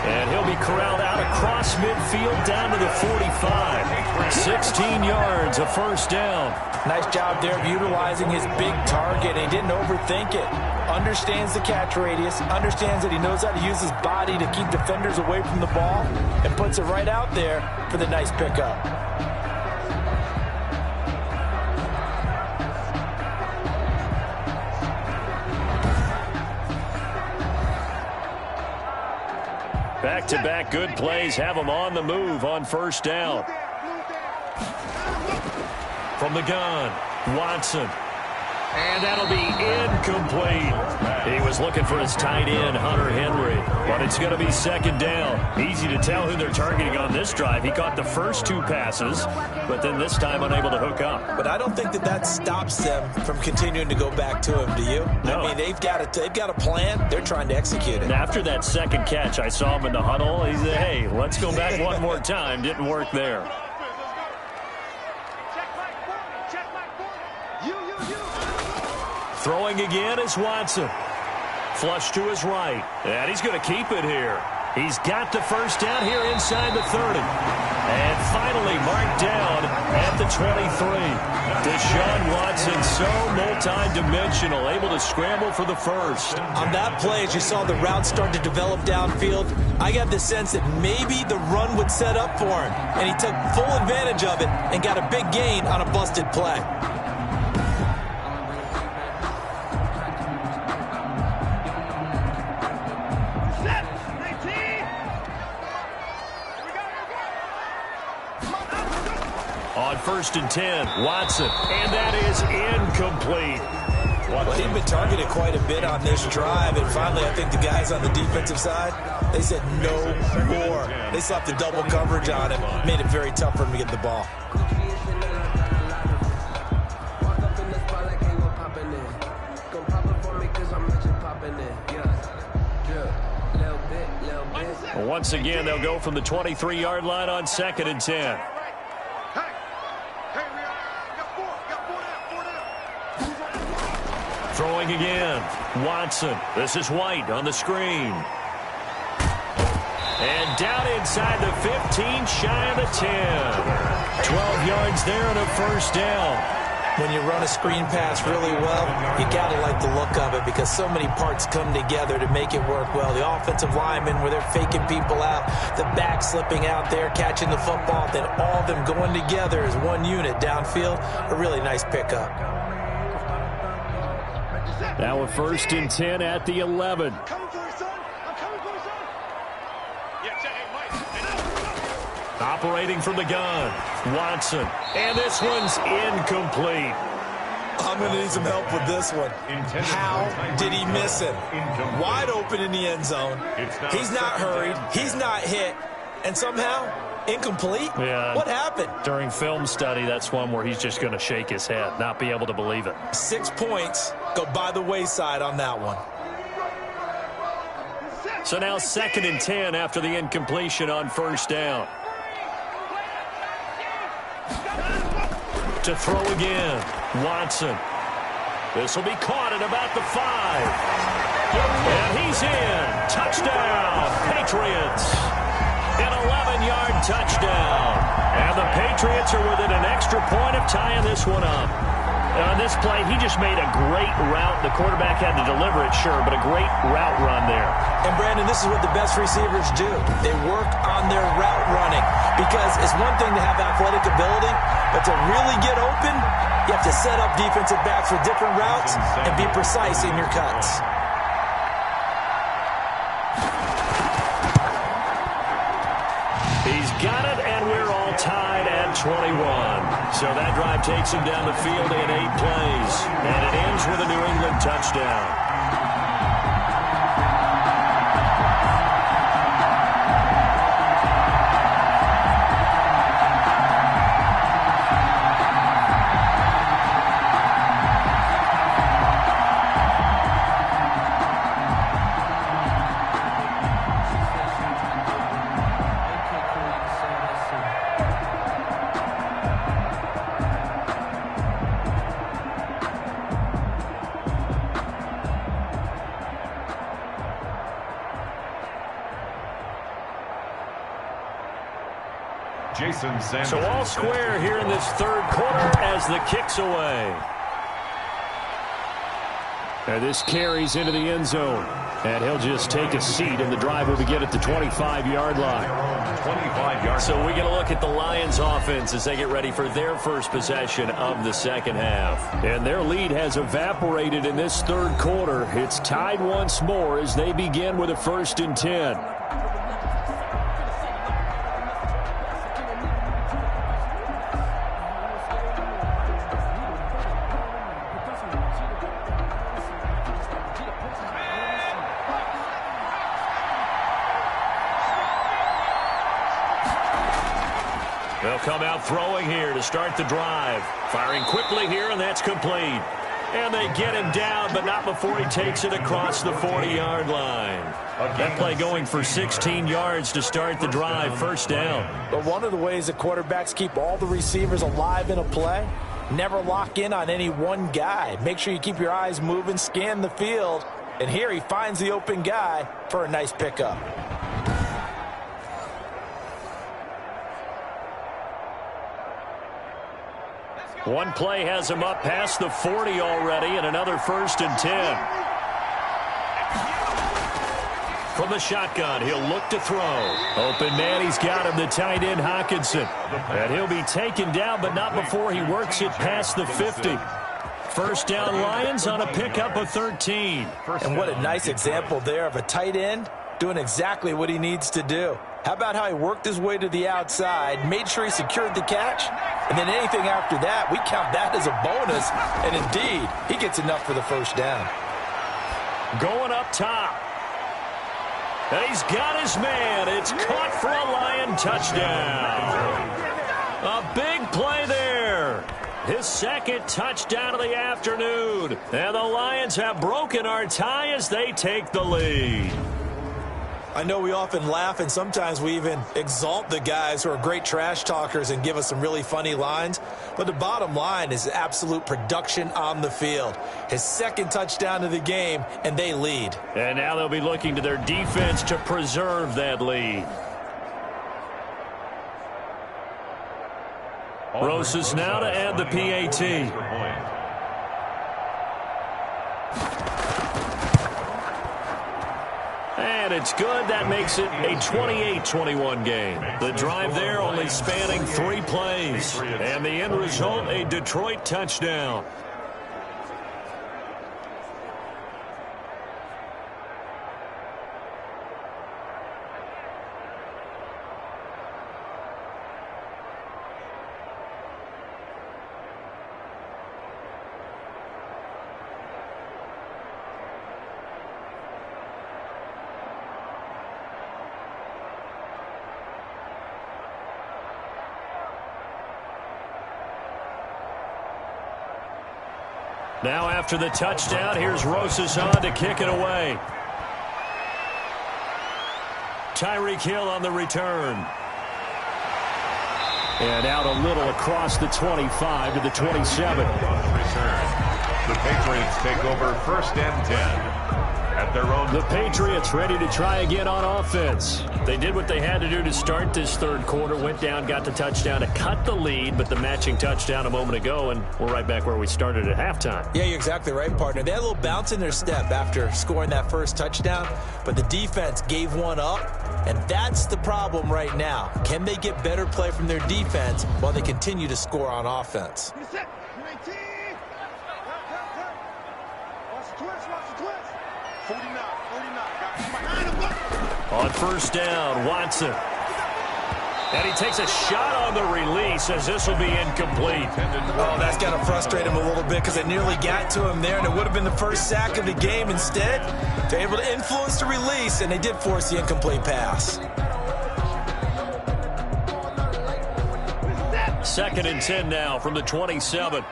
And he'll be corralled out across midfield down to the 45. 16 yards, a first down.
Nice job there of utilizing his big target. He didn't overthink it. Understands the catch radius. Understands that he knows how to use his body to keep defenders away from the ball. And puts it right out there for the nice pickup.
Back-to-back good plays have them on the move on first down. From the gun, Watson. And that'll be incomplete. He was looking for his tight end, Hunter Henry. But it's going to be 2nd down. Easy to tell who they're targeting on this drive. He caught the first 2 passes, but then this time unable to hook up.
But I don't think that stops them from continuing to go back to him, do you?
No.
I mean, they've got a plan. They're trying to execute it.
And after that second catch, I saw him in the huddle. He said, hey, let's go back one more time. Didn't work there. Throwing again is Watson. Flush to his right. And he's going to keep it here. He's got the first down here inside the 30. And finally marked down at the 23. Deshaun Watson, so multi-dimensional, able to scramble for the first.
On that play, as you saw the route start to develop downfield, I got the sense that maybe the run would set up for him. And he took full advantage of it and got a big gain on a busted play.
On 1st and 10, Watson, and that is incomplete.
Well, he'd been targeted quite a bit on this drive, and finally I think the guys on the defensive side, they said no more. They slapped the double coverage on him, made it very tough for him to get the ball.
Well, once again, they'll go from the 23-yard line on 2nd and 10. Throwing again, Watson. This is White on the screen. And down inside the 15, shy of the 10. 12 yards there and a first down.
When you run a screen pass really well, you got to like the look of it because so many parts come together to make it work well. The offensive linemen, where they're faking people out, the back slipping out there, catching the football, then all of them going together as one unit downfield. A really nice pickup.
Now a 1st and 10 at the 11. Operating from the gun, Watson. And this one's incomplete.
I'm going to need some help with this one. How did he miss it? Wide open in the end zone. He's not hurried. He's not hit. And somehow, incomplete?
Yeah.
What happened?
During film study, that's one where he's just going to shake his head, not be able to believe it.
6 points go by the wayside on that one.
So now 2nd and 10 after the incompletion on first down. To throw again, Watson. This will be caught at about the 5. And he's in. Touchdown, Patriots. An 11-yard touchdown. And the Patriots are within an extra point of tying this one up. On this play, he just made a great route. The quarterback had to deliver it, sure, but a great route run there.
And, Brandon, this is what the best receivers do. They work on their route running because it's one thing to have athletic ability, but to really get open, you have to set up defensive backs with different routes and be precise in your cuts.
He's got it, and we're all tied at 21. So that drive takes him down the field in 8 plays, and it ends with a New England touchdown.
Jason Sanders.
So all square here in this third quarter as the kick's away. And this carries into the end zone. And he'll just take a seat, and the drive will begin at the 25-yard line.
25 yards.
So we get a look at the Lions offense as they get ready for their first possession of the second half. And their lead has evaporated in this third quarter. It's tied once more as they begin with a 1st and 10. They'll come out throwing here to start the drive. Firing quickly here, and that's complete. And they get him down, but not before he takes it across the 40-yard line. That play going for 16 yards to start the drive. 1st down.
But one of the ways that quarterbacks keep all the receivers alive in a play, never lock in on any one guy. Make sure you keep your eyes moving, scan the field. And here he finds the open guy for a nice pickup.
One play has him up past the 40 already, and another 1st and 10. From the shotgun, he'll look to throw. Open man, he's got him, the tight end Hawkinson. And he'll be taken down, but not before he works it past the 50. 1st down Lions on a pickup of 13.
And what a nice example there of a tight end doing exactly what he needs to do. How about how he worked his way to the outside, made sure he secured the catch, and then anything after that, we count that as a bonus. And indeed, he gets enough for the 1st down.
Going up top. And he's got his man. It's caught for a Lion touchdown. A big play there. His 2nd touchdown of the afternoon. And the Lions have broken our tie as they take the lead.
I know we often laugh, and sometimes we even exalt the guys who are great trash talkers and give us some really funny lines. But the bottom line is absolute production on the field. His 2nd touchdown of the game, and they lead.
And now they'll be looking to their defense to preserve that lead. Rosas now to add the PAT. And it's good. That makes it a 28-21 game. The drive there only spanning 3 plays. And the end result, a Detroit touchdown. Now after the touchdown, here's Rosas on to kick it away. Tyreek Hill on the return. And out a little across the 25 to the 27.
Return. The Patriots take over 1st and 10. At their own.
The Patriots ready to try again on offense. They did what they had to do to start this third quarter. Went down, got the touchdown to cut the lead, but the matching touchdown a moment ago, and we're right back where we started at halftime.
Yeah, you're exactly right, partner. They had a little bounce in their step after scoring that 1st touchdown, but the defense gave one up, and that's the problem right now. Can they get better play from their defense while they continue to score on offense?
On 1st down, Watson. And he takes a shot on the release as this will be incomplete.
Oh, that's got to frustrate him a little bit because they nearly got to him there, and it would have been the 1st sack of the game. Instead, they're able to influence the release, and they did force the incomplete pass.
2nd and 10 now from the 27.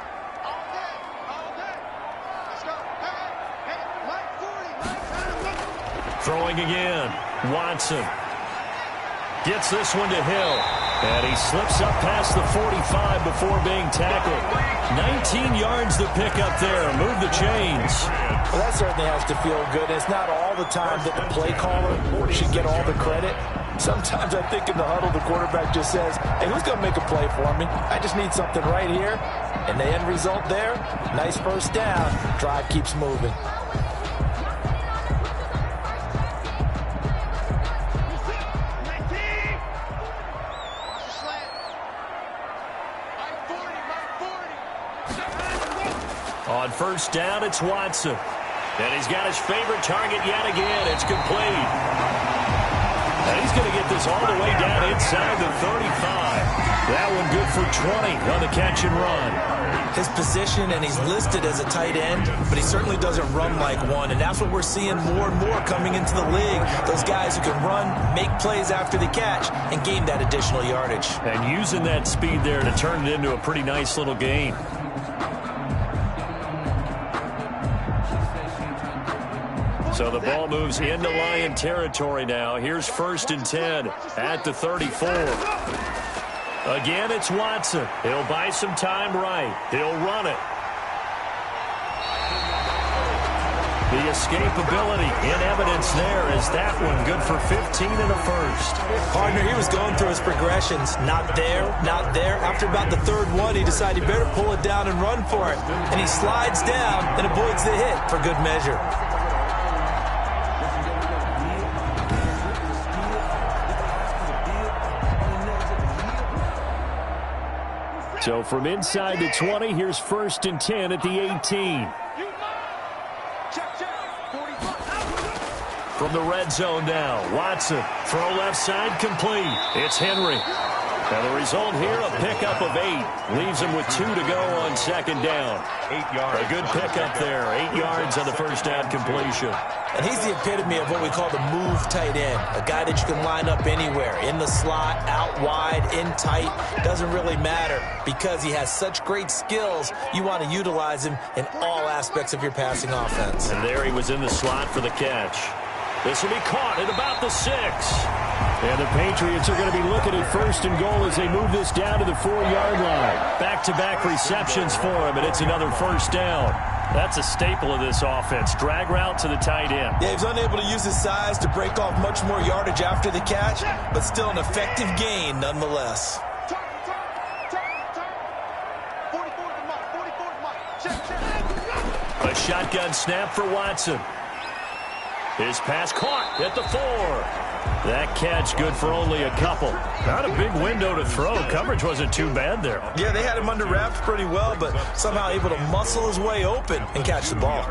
Throwing again. Watson gets this one to Hill. And he slips up past the 45 before being tackled. 19 yards to pick up there. Move the chains.
Well, that certainly has to feel good. It's not all the time that the play caller should get all the credit. Sometimes I think in the huddle, the quarterback just says, hey, who's going to make a play for me? I just need something right here. And the end result there, nice first down. Drive keeps moving.
On first down, it's Watson. And he's got his favorite target yet again. It's complete. And he's going to get this all the way down inside the 35. That one good for 20 on the catch and run.
His position, and he's listed as a tight end, but he certainly doesn't run like one. And that's what we're seeing more and more coming into the league. Those guys who can run, make plays after the catch, and gain that additional yardage.
And using that speed there to turn it into a pretty nice little gain. So the ball moves into Lion territory now. Here's 1st and 10 at the 34. Again, it's Watson. He'll buy some time right. He'll run it. The escapability in evidence there is that one good for 15 and a first.
Partner, he was going through his progressions. Not there, not there. After about the third one, he decided he better pull it down and run for it. And he slides down and avoids the hit for good measure.
So from inside the 20, here's 1st and 10 at the 18. From the red zone now, Watson, throw left side complete. It's Henry. And the result here, a pickup of 8. Leaves him with 2 to go on 2nd down.
8 yards.
A good pickup there. 8 yards on the first down completion.
And he's the epitome of what we call the move tight end. A guy that you can line up anywhere. In the slot, out wide, in tight. Doesn't really matter. Because he has such great skills, you want to utilize him in all aspects of your passing offense.
And there he was in the slot for the catch. This will be caught at about the 6. And the Patriots are going to be looking at 1st and goal as they move this down to the 4-yard line. Back-to-back receptions for him, and it's another first down. That's a staple of this offense. Drag route to the tight end.
Yeah, he was unable to use his size to break off much more yardage after the catch, but still an effective gain nonetheless.
A shotgun snap for Watson. His pass caught at the 4. That catch good for only a couple. Not a big window to throw. Coverage wasn't too bad there.
Yeah, they had him under wraps pretty well, but somehow able to muscle his way open and catch the ball.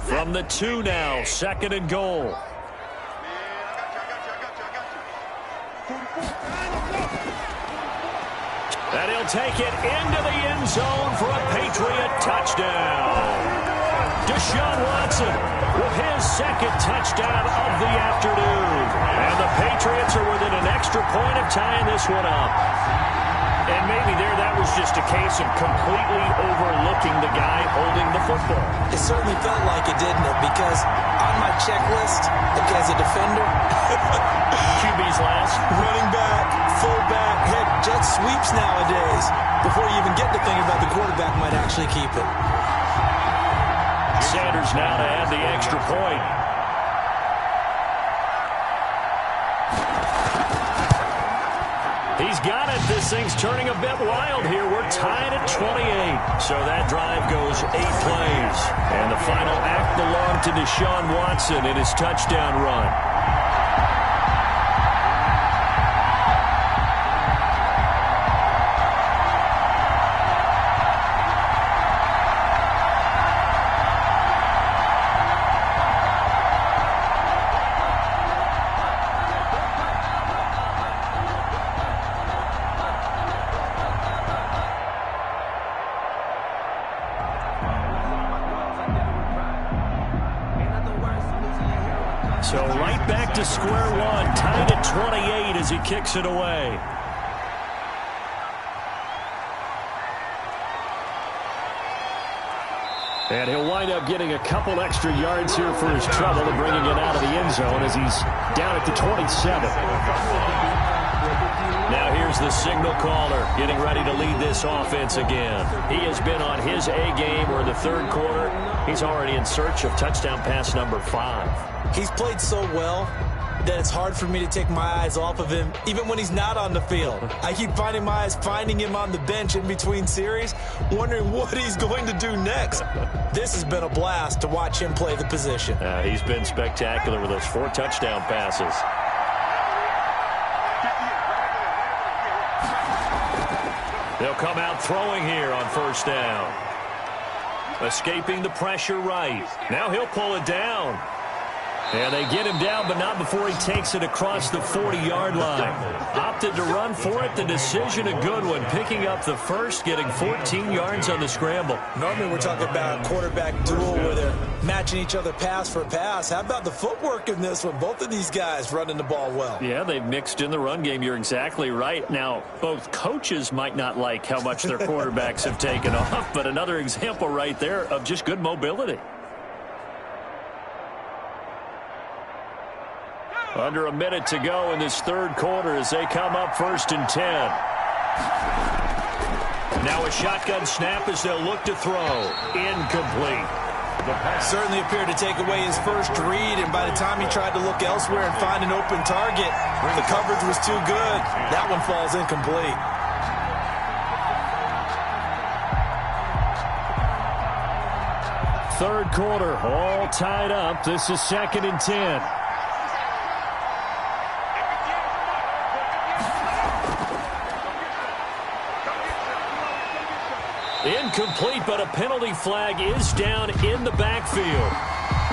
From the 2 now, 2nd and goal. And he'll take it into the end zone for a Patriot touchdown. Deshaun Watson with his 2nd touchdown of the afternoon. And the Patriots are within an extra point of tying this one up. And maybe there that was just a case of completely overlooking the guy holding the football.
It certainly felt like it, didn't it? Because on my checklist, like as a defender,
QB's last.
Running back, fullback, heck, jet sweeps nowadays. Before you even get to thinking about the quarterback might actually keep it.
Sanders now to add the extra point. He's got it. This thing's turning a bit wild here. We're tied at 28. So that drive goes 8 plays. And the final act belonged to Deshaun Watson in his touchdown run. So right back to square one, tied at 28 as he kicks it away. And he'll wind up getting a couple extra yards here for his trouble and bringing it out of the end zone as he's down at the 27. Now here's comes the signal caller, getting ready to lead this offense again. He has been on his A game, or in the third quarter, he's already in search of touchdown pass number 5.
He's played so well that it's hard for me to take my eyes off of him, even when he's not on the field. I keep finding my eyes finding him on the bench in between series, wondering what he's going to do next. This has been a blast to watch him play the position.
He's been spectacular with those 4 touchdown passes. They'll come out throwing here on first down. Escaping the pressure right. Now he'll pull it down. And they get him down, but not before he takes it across the 40-yard line. Opted to run for it. The decision a good one. Picking up the first, getting 14 yards on the scramble.
Normally we're talking about a quarterback duel where they're matching each other pass for pass. How about the footwork in this one? Both of these guys running the ball well.
Yeah, they've mixed in the run game. You're exactly right. Now, both coaches might not like how much their quarterbacks have taken off, but another example right there of just good mobility. Under a minute to go in this third quarter as they come up 1st and 10. Now a shotgun snap as they'll look to throw. Incomplete.
Certainly appeared to take away his first read, and by the time he tried to look elsewhere and find an open target, the coverage was too good. That one falls incomplete.
Third quarter, all tied up. This is 2nd and 10. Incomplete, but a penalty flag is down in the backfield.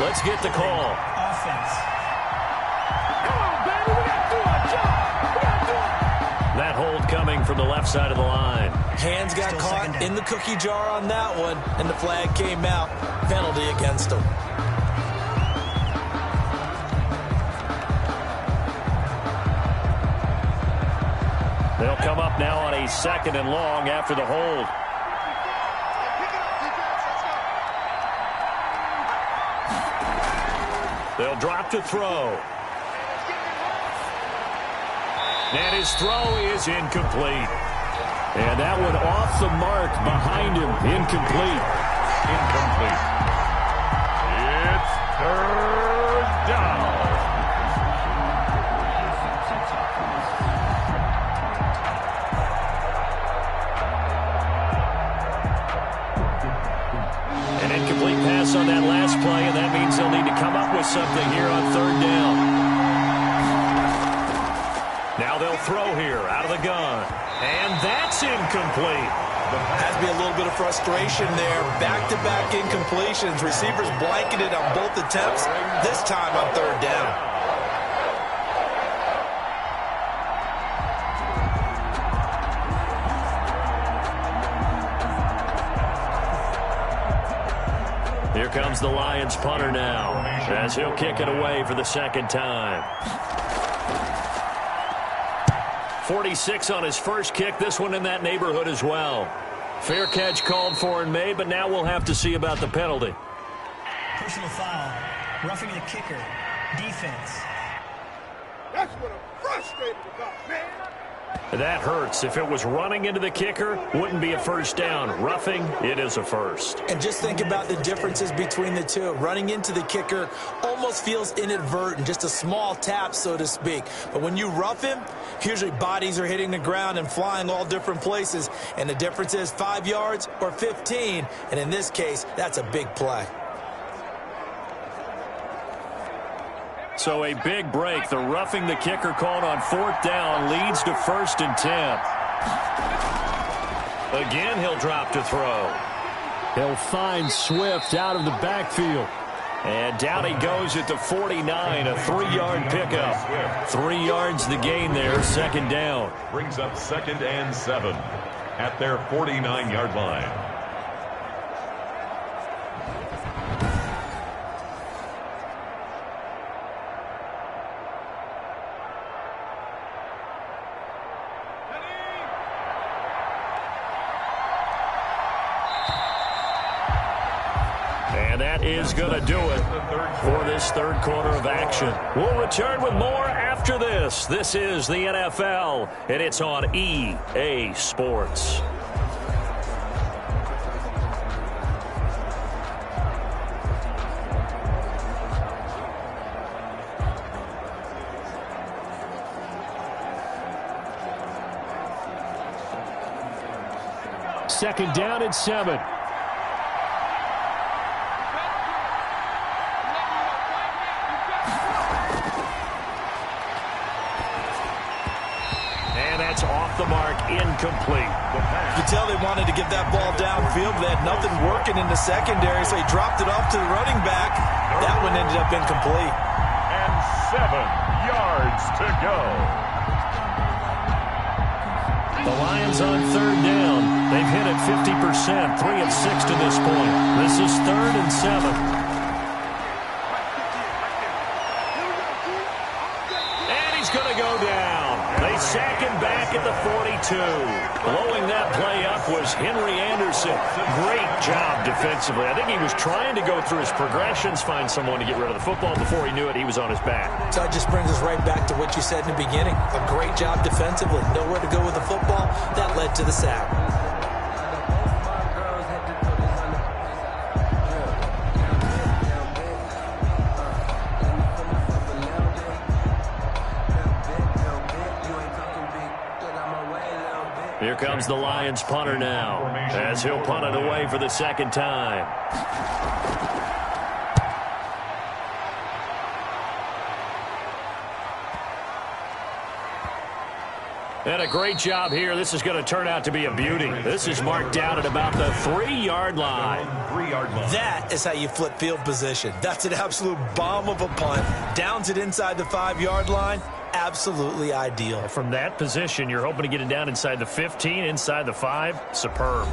Let's get the call.
Offense. Come on, baby. We got to do our job. We got to do it.
That hold coming from the left side of the line.
Hands got caught in the cookie jar on that one, and the flag came out. Penalty against him.
They'll come up now on a 2nd and long after the hold. They'll drop to throw. And his throw is incomplete. And that one off the mark behind him. Incomplete.
Incomplete. It's 3rd down.
An incomplete pass on that last play, and that means they'll need to come up with something here on 3rd down. Now they'll throw here out of the gun. And that's incomplete.
Has to be a little bit of frustration there. Back-to-back incompletions. Receivers blanketed on both attempts, this time on 3rd down.
Here comes the Lions punter now, as he'll kick it away for the 2nd time. 46 on his first kick, this one in that neighborhood as well. Fair catch called for and made, but now we'll have to see about the penalty.
Personal foul. Roughing the kicker. Defense.
That's what I'm frustrated about, man.
That hurts. If it was running into the kicker, wouldn't be a first down. Roughing, it is a first.
And just think about the differences between the two. Running into the kicker almost feels inadvertent, just a small tap, so to speak. But when you rough him, usually bodies are hitting the ground and flying all different places. And the difference is 5 yards or 15. And in this case, that's a big play.
So a big break. The roughing the kicker called on 4th down leads to 1st and 10. Again, he'll drop to throw. He'll find Swift out of the backfield. And down he goes at the 49, a 3-yard pickup. 3 yards the gain there, 2nd down.
Brings up 2nd and 7 at their 49-yard line.
And that is going to do it for this third quarter of action. We'll return with more after this. This is the NFL, and it's on EA Sports. Second down and 7. Off the mark, incomplete.
You can tell they wanted to get that ball downfield. They had nothing working in the secondary, so he dropped it off to the running back. That one ended up incomplete.
And 7 yards to go.
The Lions on third down. They've hit it 50%, 3 of 6 to this point. This is 3rd and 7. And he's going to go down. They sack him back at the 42. Blowing that play up was Henry Anderson. Great job defensively. I think he was trying to go through his progressions, find someone to get rid of the football. Before he knew it, he was on his back.
So that just brings us right back to what you said in the beginning. A great job defensively. Nowhere to go with the football. That led to the sack.
Here comes the Lions punter now, as he'll punt it away for the second time. And a great job here. This is going to turn out to be a beauty. This is marked down at about the 3-yard line.
That is how you flip field position. That's an absolute bomb of a punt. Downs it inside the 5-yard line. Absolutely ideal.
From that position, you're hoping to get it down inside the 15, inside the 5. Superb.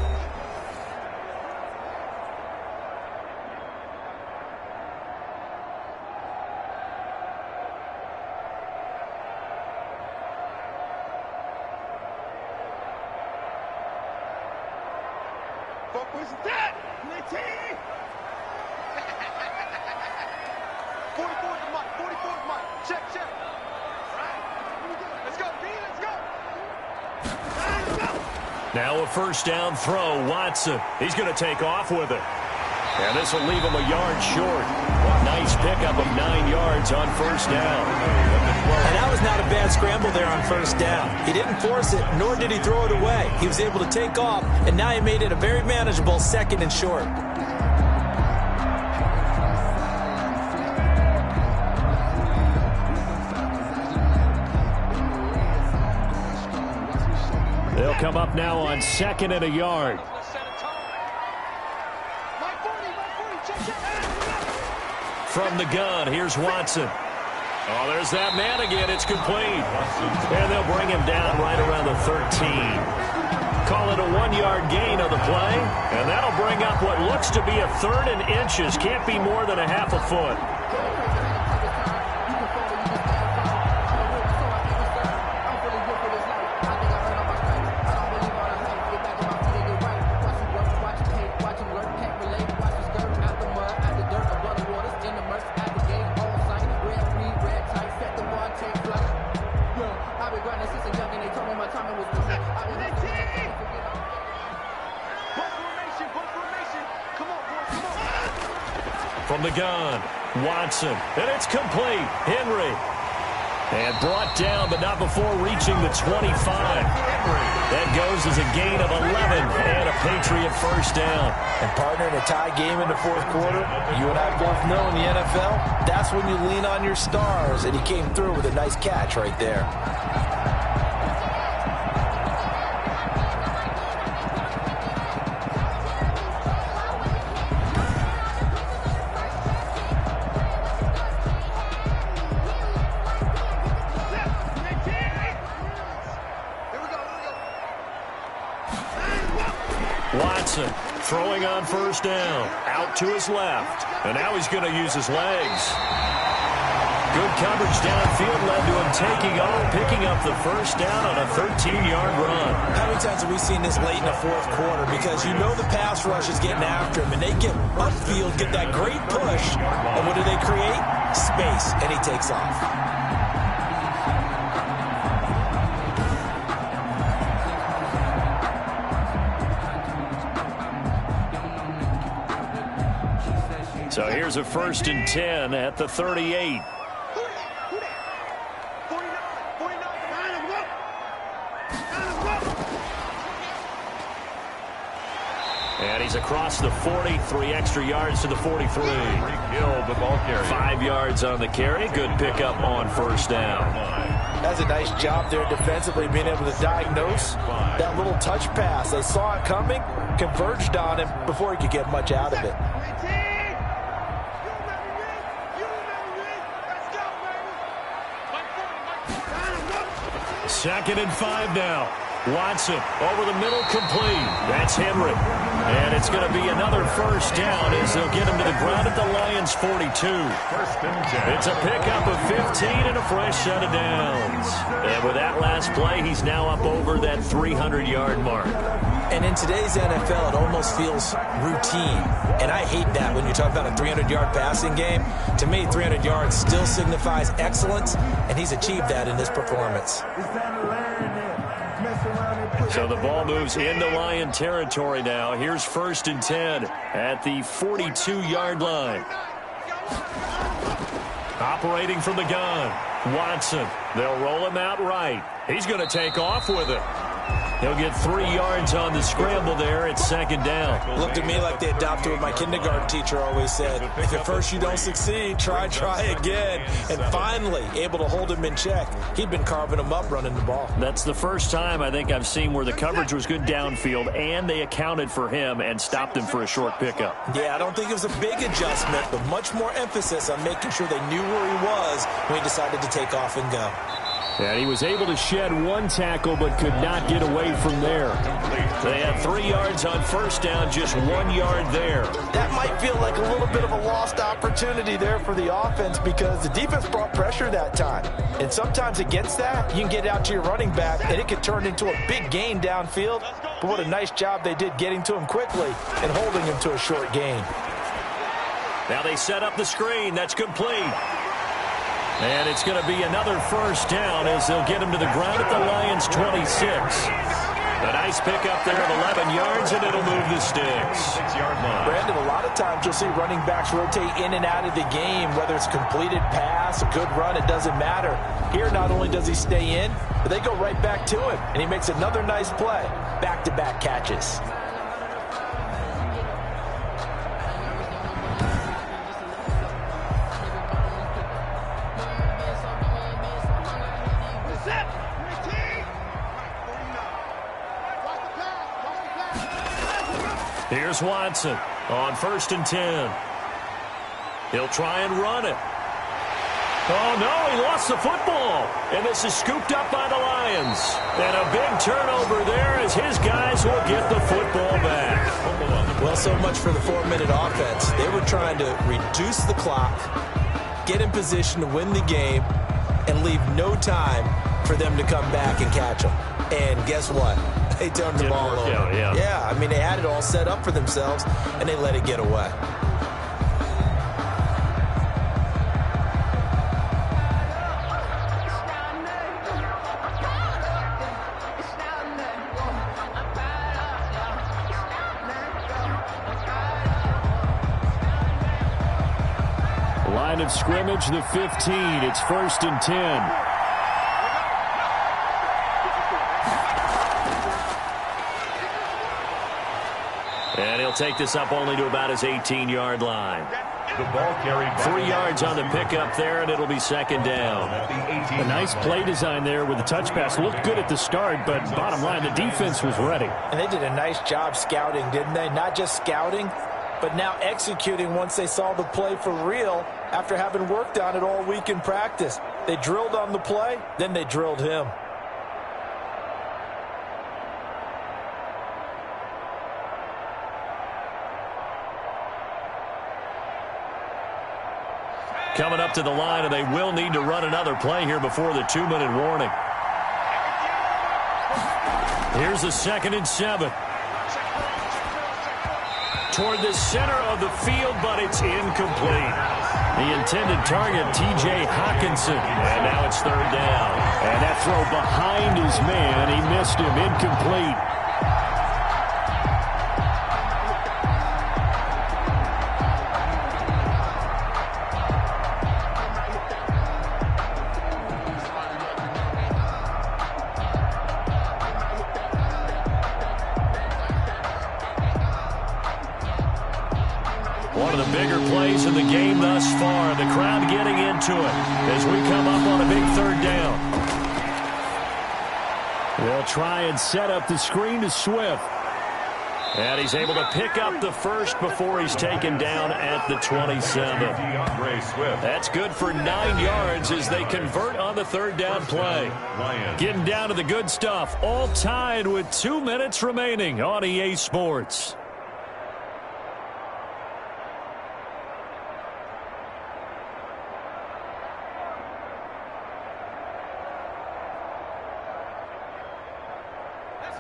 Fuck was that? 44 is Mike. 44 is Mike. Check. Let's go, B. Let's go.
Now a first down throw. Watson. He's going to take off with it. And this will leave him a yard short. Nice pickup of 9 yards on first down.
And that was not a bad scramble there on first down. He didn't force it, nor did he throw it away. He was able to take off, and now he made it a very manageable 2nd and short.
They'll come up now on 2nd and a yard. From the gun, here's Watson. Oh, there's that man again. It's complete. And they'll bring him down right around the 13. Call it a 1-yard gain on the play. And that'll bring up what looks to be a 3rd and inches. Can't be more than a half a foot. From the gun, Watson, and it's complete. Henry. And brought down, but not before reaching the 25. That goes as a gain of 11 and a Patriot first down.
And partner, in a tie game in the 4th quarter, you and I both know in the NFL, that's when you lean on your stars, and he came through with a nice catch right there.
Watson throwing on first down, out to his left, and now he's going to use his legs. Good coverage downfield led to him taking off, picking up the first down on a 13-yard run.
How many times have we seen this late in the fourth quarter? Because you know the pass rush is getting after him, and they get upfield, get that great push, and what do they create? Space, and he takes off.
So here's a 1st and 10 at the 38. And he's across the 40, 3 extra yards to the 43.
The ball carrier.
5 yards on the carry. Good pickup on 1st down.
That's a nice job there defensively, being able to diagnose that little touch pass. They saw it coming, converged on him before he could get much out of it.
2nd and 5 now. Watson over the middle, complete. That's Henry. And it's going to be another 1st down as they'll get him to the ground at the Lions' 42.
1st and 10.
It's a pickup of 15 and a fresh set of downs. And with that last play, he's now up over that 300-yard mark.
And in today's NFL, it almost feels routine. And I hate that when you talk about a 300-yard passing game. To me, 300 yards still signifies excellence, and he's achieved that in this performance.
So the ball moves into Lion territory now. Here's 1st and 10 at the 42-yard line. Operating from the gun, Watson. They'll roll him out right. He's going to take off with it. He'll get 3 yards on the scramble there at 2nd down.
Looked at me like they adopted what my kindergarten teacher always said. If at first you don't succeed, try again. And finally, able to hold him in check. He'd been carving him up running the ball.
That's the first time I think I've seen where the coverage was good downfield and they accounted for him and stopped him for a short pickup.
Yeah, I don't think it was a big adjustment, but much more emphasis on making sure they knew where he was when he decided to take off and go.
And he was able to shed 1 tackle but could not get away from there. They had 3 yards on 1st down, just 1 yard there.
That might feel like a little bit of a lost opportunity there for the offense because the defense brought pressure that time. And sometimes against that, you can get out to your running back and it can turn into a big gain downfield. But what a nice job they did getting to him quickly and holding him to a short gain.
Now they set up the screen. That's complete. And it's going to be another 1st down as they'll get him to the ground at the Lions' 26. A nice pickup there of 11 yards, and it'll move the sticks.
6-yard line.
Brandon, a lot of times you'll see running backs rotate in and out of the game, whether it's completed pass, a good run, it doesn't matter. Here, not only does he stay in, but they go right back to him, and he makes another nice play. Back-to-back catches.
Here's Watson on 1st and 10. He'll try and run it. Oh, no, he lost the football. And this is scooped up by the Lions. And a big turnover there as his guys will get the football back.
Well, so much for the 4-minute offense. They were trying to reduce the clock, get in position to win the game, and leave no time for them to come back and catch them. And guess what? They turned the ball over. Yeah, I mean, they had it all set up for themselves, and they let it get away.
Line of scrimmage, the 15. It's 1st and 10. And he'll take this up only to about his 18-yard line.
The ball carried
3 yards on the pickup there, and it'll be 2nd down.
A nice play design there with the touch pass. Looked good at the start, but bottom line, the defense was ready.
And they did a nice job scouting, didn't they? Not just scouting, but now executing once they saw the play for real after having worked on it all week in practice. They drilled on the play, then they drilled him.
coming up to the line, and they will need to run another play here before the 2-minute warning. Here's the 2nd and 7. Toward the center of the field, but it's incomplete. The intended target, T.J. Hawkinson. And now it's 3rd down.
And that throw behind his man, he missed him, incomplete.
One of the bigger plays in the game thus far. The crowd getting into it as we come up on a big 3rd down.
They'll try and set up the screen to Swift.
And he's able to pick up the first before he's taken down at the 27. That's good for 9 yards as they convert on the 3rd down play. Getting down to the good stuff. All tied with 2 minutes remaining on EA Sports.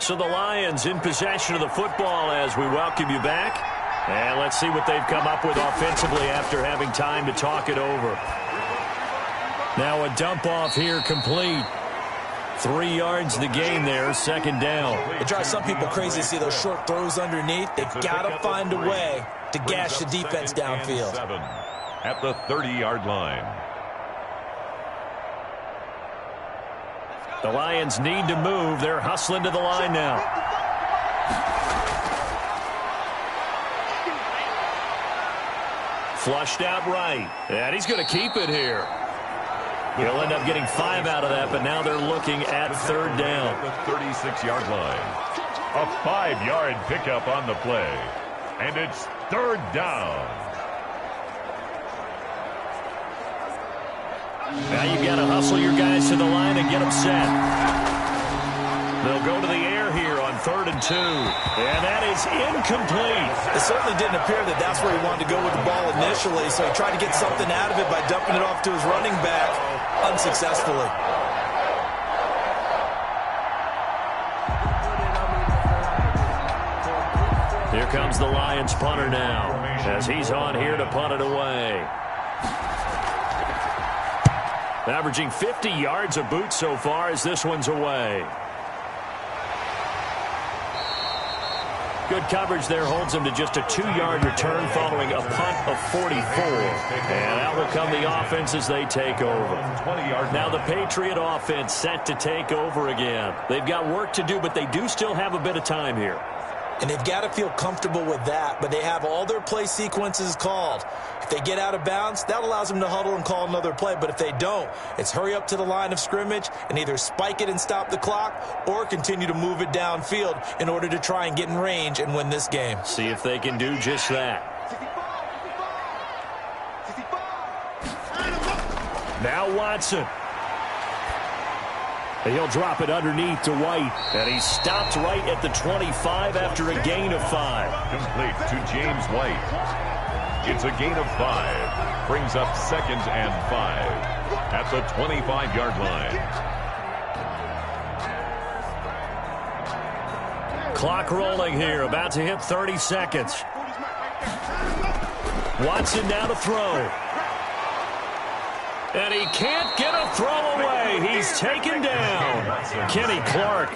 So the Lions in possession of the football as we welcome you back. And let's see what they've come up with offensively after having time to talk it over. Now a dump off here complete. 3 yards the game there, 2nd down.
It drives some people crazy to see those short throws underneath. They've got to find a way to gash the defense downfield.
At the 30-yard line.
The Lions need to move. They're hustling to the line now. Flushed out right. And he's going to keep it here. He'll end up getting 5 out of that, but now they're looking at 3rd down.
The 36-yard line. A 5-yard pickup on the play. And it's 3rd down.
Now you've got to hustle your guys to the line and get them set. They'll go to the air here on 3rd and 2. And that is incomplete.
It certainly didn't appear that that's where he wanted to go with the ball initially, so he tried to get something out of it by dumping it off to his running back unsuccessfully.
Here comes the Lions punter now as he's on here to punt it away. Averaging 50 yards a boot so far as this one's away. Good coverage there holds him to just a 2-yard return following a punt of 44. And out will come the offense as they take over. Now the Patriot offense set to take over again. They've got work to do, but they do still have a bit of time here.
And they've got to feel comfortable with that, but they have all their play sequences called. If they get out of bounds, that allows them to huddle and call another play. But if they don't, it's hurry up to the line of scrimmage and either spike it and stop the clock or continue to move it downfield in order to try and get in range and win this game.
See if they can do just that. Now Watson.
He'll drop it underneath to White.
And he stopped right at the 25 after a gain of 5.
Complete to James White. It's a gain of 5. Brings up 2nd and 5 at the 25-yard line.
Clock rolling here, about to hit 30 seconds. Watson now to throw. And he can't get a throw away. He's taken down. Kenny Clark,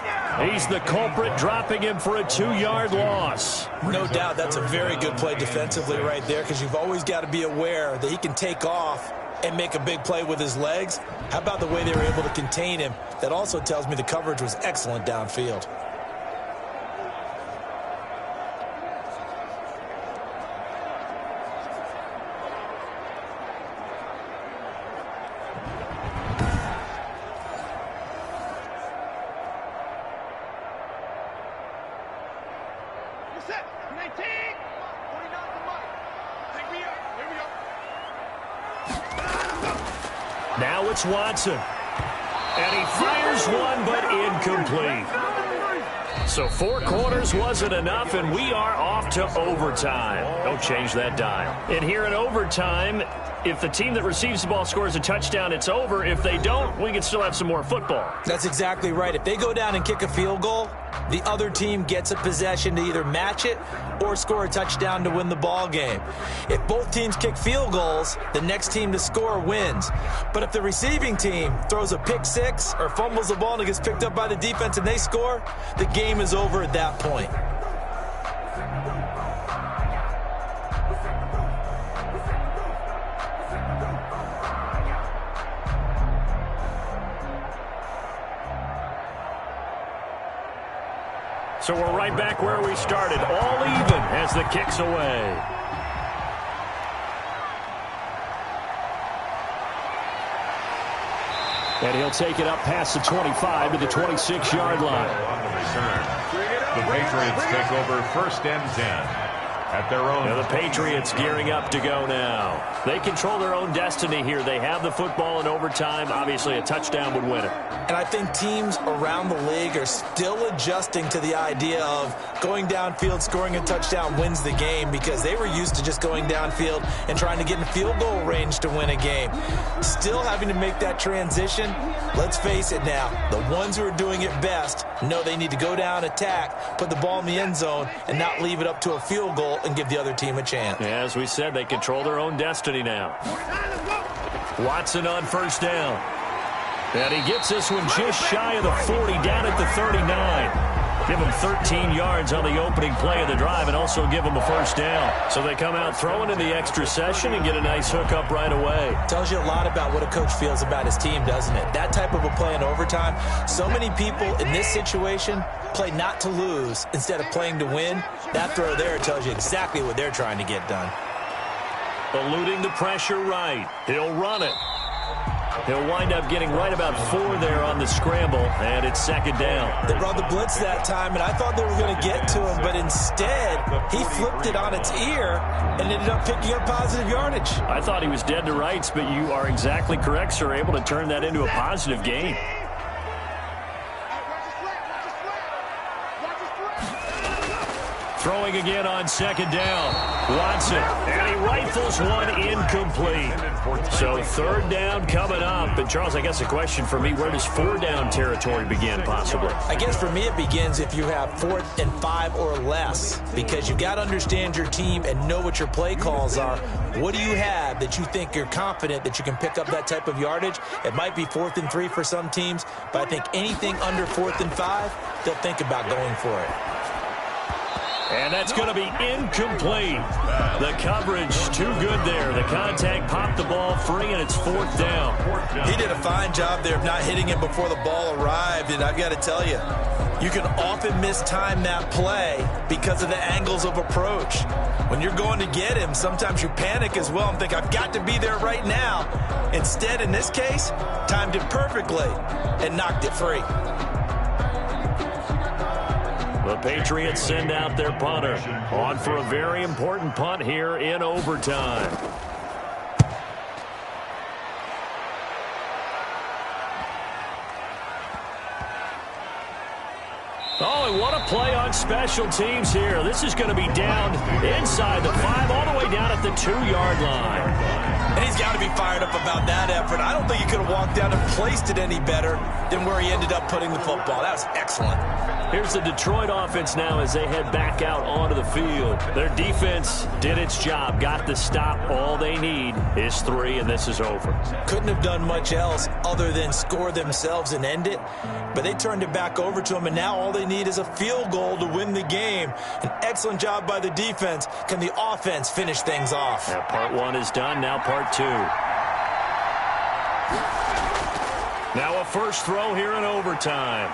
he's the culprit, dropping him for a 2-yard loss.
No doubt that's a very good play defensively right there, because you've always got to be aware that he can take off and make a big play with his legs. How about the way they were able to contain him? That also tells me the coverage was excellent downfield.
Now it's Watson. And he fires one, but incomplete. So 4 quarters wasn't enough, and we are off to overtime. Don't change that dial. And here in overtime, if the team that receives the ball scores a touchdown, it's over. If they don't, we can still have some more football.
That's exactly right. If they go down and kick a field goal, the other team gets a possession to either match it or score a touchdown to win the ball game. If both teams kick field goals, the next team to score wins. But if the receiving team throws a pick six or fumbles the ball and it gets picked up by the defense and they score, the game is over at that point.
So we're right back where we started, all even as the kick's away.
And he'll take it up past the 25 to the 26-yard line.
On the return, the Patriots take over 1st and 10. At their own.
Now the Patriots gearing up to go now. They control their own destiny here. They have the football in overtime. Obviously, a touchdown would win it.
And I think teams around the league are still adjusting to the idea of going downfield, scoring a touchdown wins the game, because they were used to just going downfield and trying to get in field goal range to win a game. Still having to make that transition. Let's face it now, the ones who are doing it best know they need to go down, attack, put the ball in the end zone, and not leave it up to a field goal and give the other team a chance.
As we said, they control their own destiny now. Watson on 1st down. And he gets this one just shy of the 40, down at the 39. Give him 13 yards on the opening play of the drive and also give him a 1st down. So they come out throwing in the extra session and get a nice hookup right away.
Tells you a lot about what a coach feels about his team, doesn't it? That type of a play in overtime. So many people in this situation play not to lose instead of playing to win. That throw there tells you exactly what they're trying to get done.
Eluding the pressure right. He'll run it. He'll wind up getting right about 4 there on the scramble, and it's 2nd down.
They brought the blitz that time, and I thought they were going to get to him, but instead, he flipped it on its ear and ended up picking up positive yardage.
I thought he was dead to rights, but you are exactly correct, sir, able to turn that into a positive gain. Throwing again on 2nd down. Watson, and he rifles one incomplete. So 3rd down coming up. And, Charles, I guess a question for me, where does 4 down territory begin, possibly?
I guess for me it begins if you have 4th and 5 or less, because you got to understand your team and know what your play calls are. What do you have that you think you're confident that you can pick up that type of yardage? It might be 4th and 3 for some teams, but I think anything under 4th and 5, they'll think about going for it.
And that's going to be incomplete. The coverage too good there. The contact popped the ball free, and it's 4th down.
He did a fine job there of not hitting him before the ball arrived, and I've got to tell you, you can often mistime that play because of the angles of approach. When you're going to get him, sometimes you panic as well and think, I've got to be there right now. Instead, in this case, timed it perfectly and knocked it free.
The Patriots send out their punter on for a very important punt here in overtime. Oh, and what a play on special teams here. This is going to be down inside the 5, all the way down at the 2-yard line.
And he's got to be fired up about that effort. I don't think he could have walked down and placed it any better than where he ended up putting the football. That was excellent.
Here's the Detroit offense now as they head back out onto the field. Their defense did its job, got the stop. All they need is 3, and this is over. Couldn't
have done much else other than score themselves and end it, but they turned it back over to him, and now all they need is a field goal to win the game. An excellent job by the defense. Can the offense finish things off?
Now part 1 is done, now part 2. Now a first throw here in overtime.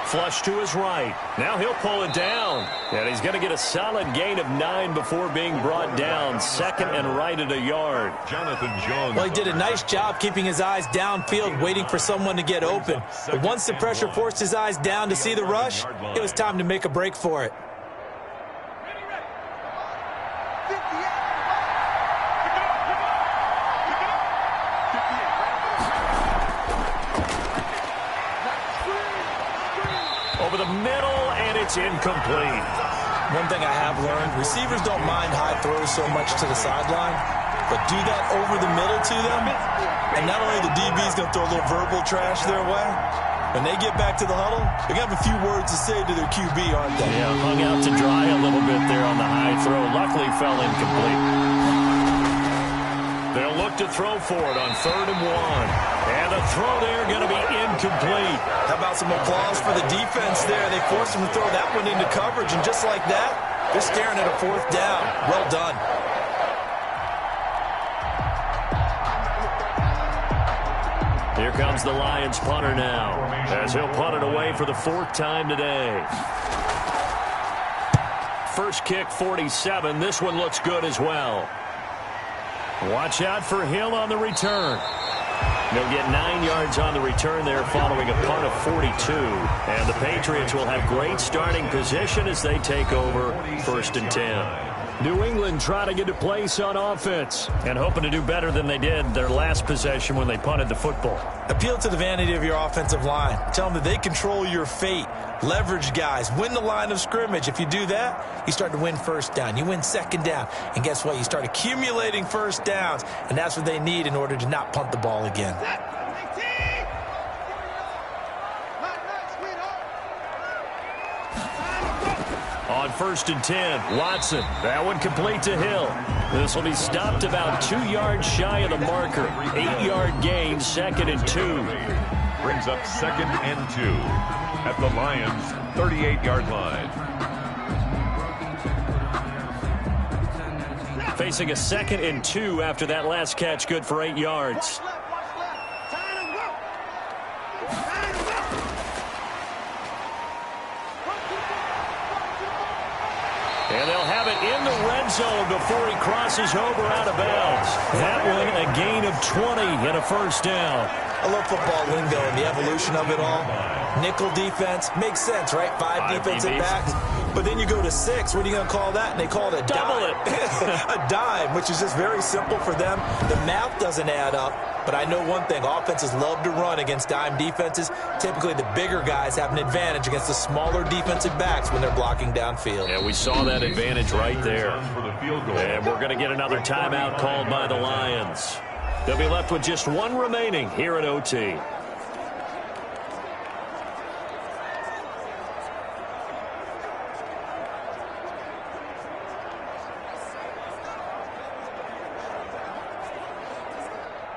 Flush to his right. Now he'll pull it down. And he's going to get a solid gain of 9 before being brought down. 2nd and right at a yard.
Jonathan Jones.
Well, he did a nice job keeping his eyes downfield, waiting for someone to get open. But once the pressure forced his eyes down to see the rush, it was time to make a break for it.
over the middle, and it's incomplete.
One thing I have learned, receivers don't mind high throws so much to the sideline, but do that over the middle to them, and not only the DB's going to throw a little verbal trash their way, when they get back to the huddle, they're going to have a few words to say to their QB, aren't they?
Yeah, hung out to dry a little bit there on the high throw. Luckily fell incomplete. They'll look to throw for it on 3rd and 1. And the throw there going to be incomplete.
How about some applause for the defense there? They forced them to throw that one into coverage, and just like that, they're staring at a 4th down. Well done.
Here comes the Lions punter now, as he'll punt it away for the 4th time today. First kick, 47. This one looks good as well. Watch out for Hill on the return. They'll get 9 yards on the return there following a punt of 42. And the Patriots will have great starting position as they take over 1st and 10. New England trying to get a place on offense and hoping to do better than they did their last possession when they punted the football.
Appeal to the vanity of your offensive line. Tell them that they control your fate. Leverage guys. Win the line of scrimmage. If you do that, you start to win 1st down. You win 2nd down. And guess what? You start accumulating 1st downs. And that's what they need in order to not punt the ball again.
On 1st and 10, Watson. That one complete to Hill. This will be stopped about 2 yards shy of the marker. 8-yard gain, 2nd and 2.
Brings up 2nd and 2 at the Lions' 38-yard line.
Facing a 2nd and 2 after that last catch, good for 8 yards. And they'll have it in the red zone before he crosses over out of bounds. That one a gain of 20 and a 1st down.
I love football lingo and the evolution of it all. Nickel defense makes sense, right? 5 defensive backs. But then you go to 6. What are you going to call that? And they call it a
double
dime. A dime, which is just very simple for them. The math doesn't add up. But I know one thing. Offenses love to run against dime defenses. Typically, the bigger guys have an advantage against the smaller defensive backs when they're blocking downfield.
Yeah, we saw that advantage right there. And we're going to get another timeout called by the Lions. They'll be left with just 1 remaining here at OT.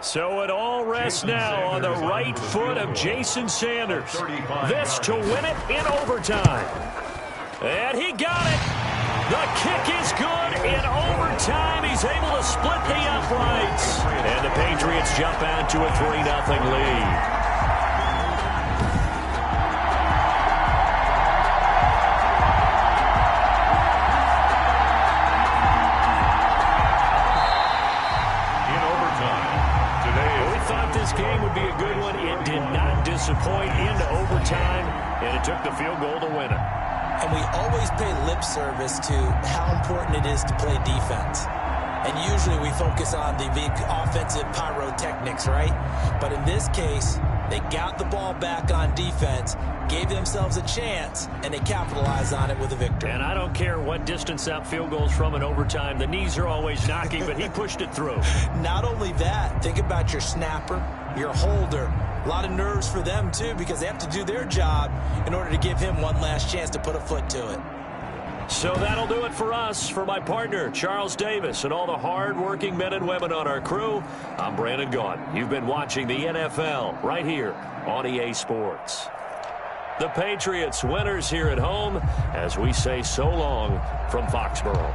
So it all rests now on the right foot of Jason Sanders. This to win it in overtime. And he got it. The kick is good in overtime. He's able to split the uprights. And the Patriots jump out to a 3-0 lead. Disappoint into overtime, and it took the field goal to win it.
And we always pay lip service to how important it is to play defense. And usually we focus on the offensive pyrotechnics, right? But in this case, they got the ball back on defense, gave themselves a chance, and they capitalized on it with a victory.
And I don't care what distance that field goes from in overtime. The knees are always knocking, but he pushed it through.
Not only that, think about your snapper, your holder. A lot of nerves for them, too, because they have to do their job in order to give him one last chance to put a foot to it.
So that'll do it for us. For my partner, Charles Davis, and all the hard-working men and women on our crew, I'm Brandon Gaudin. You've been watching the NFL right here on EA Sports. The Patriots winners here at home as we say so long from Foxborough.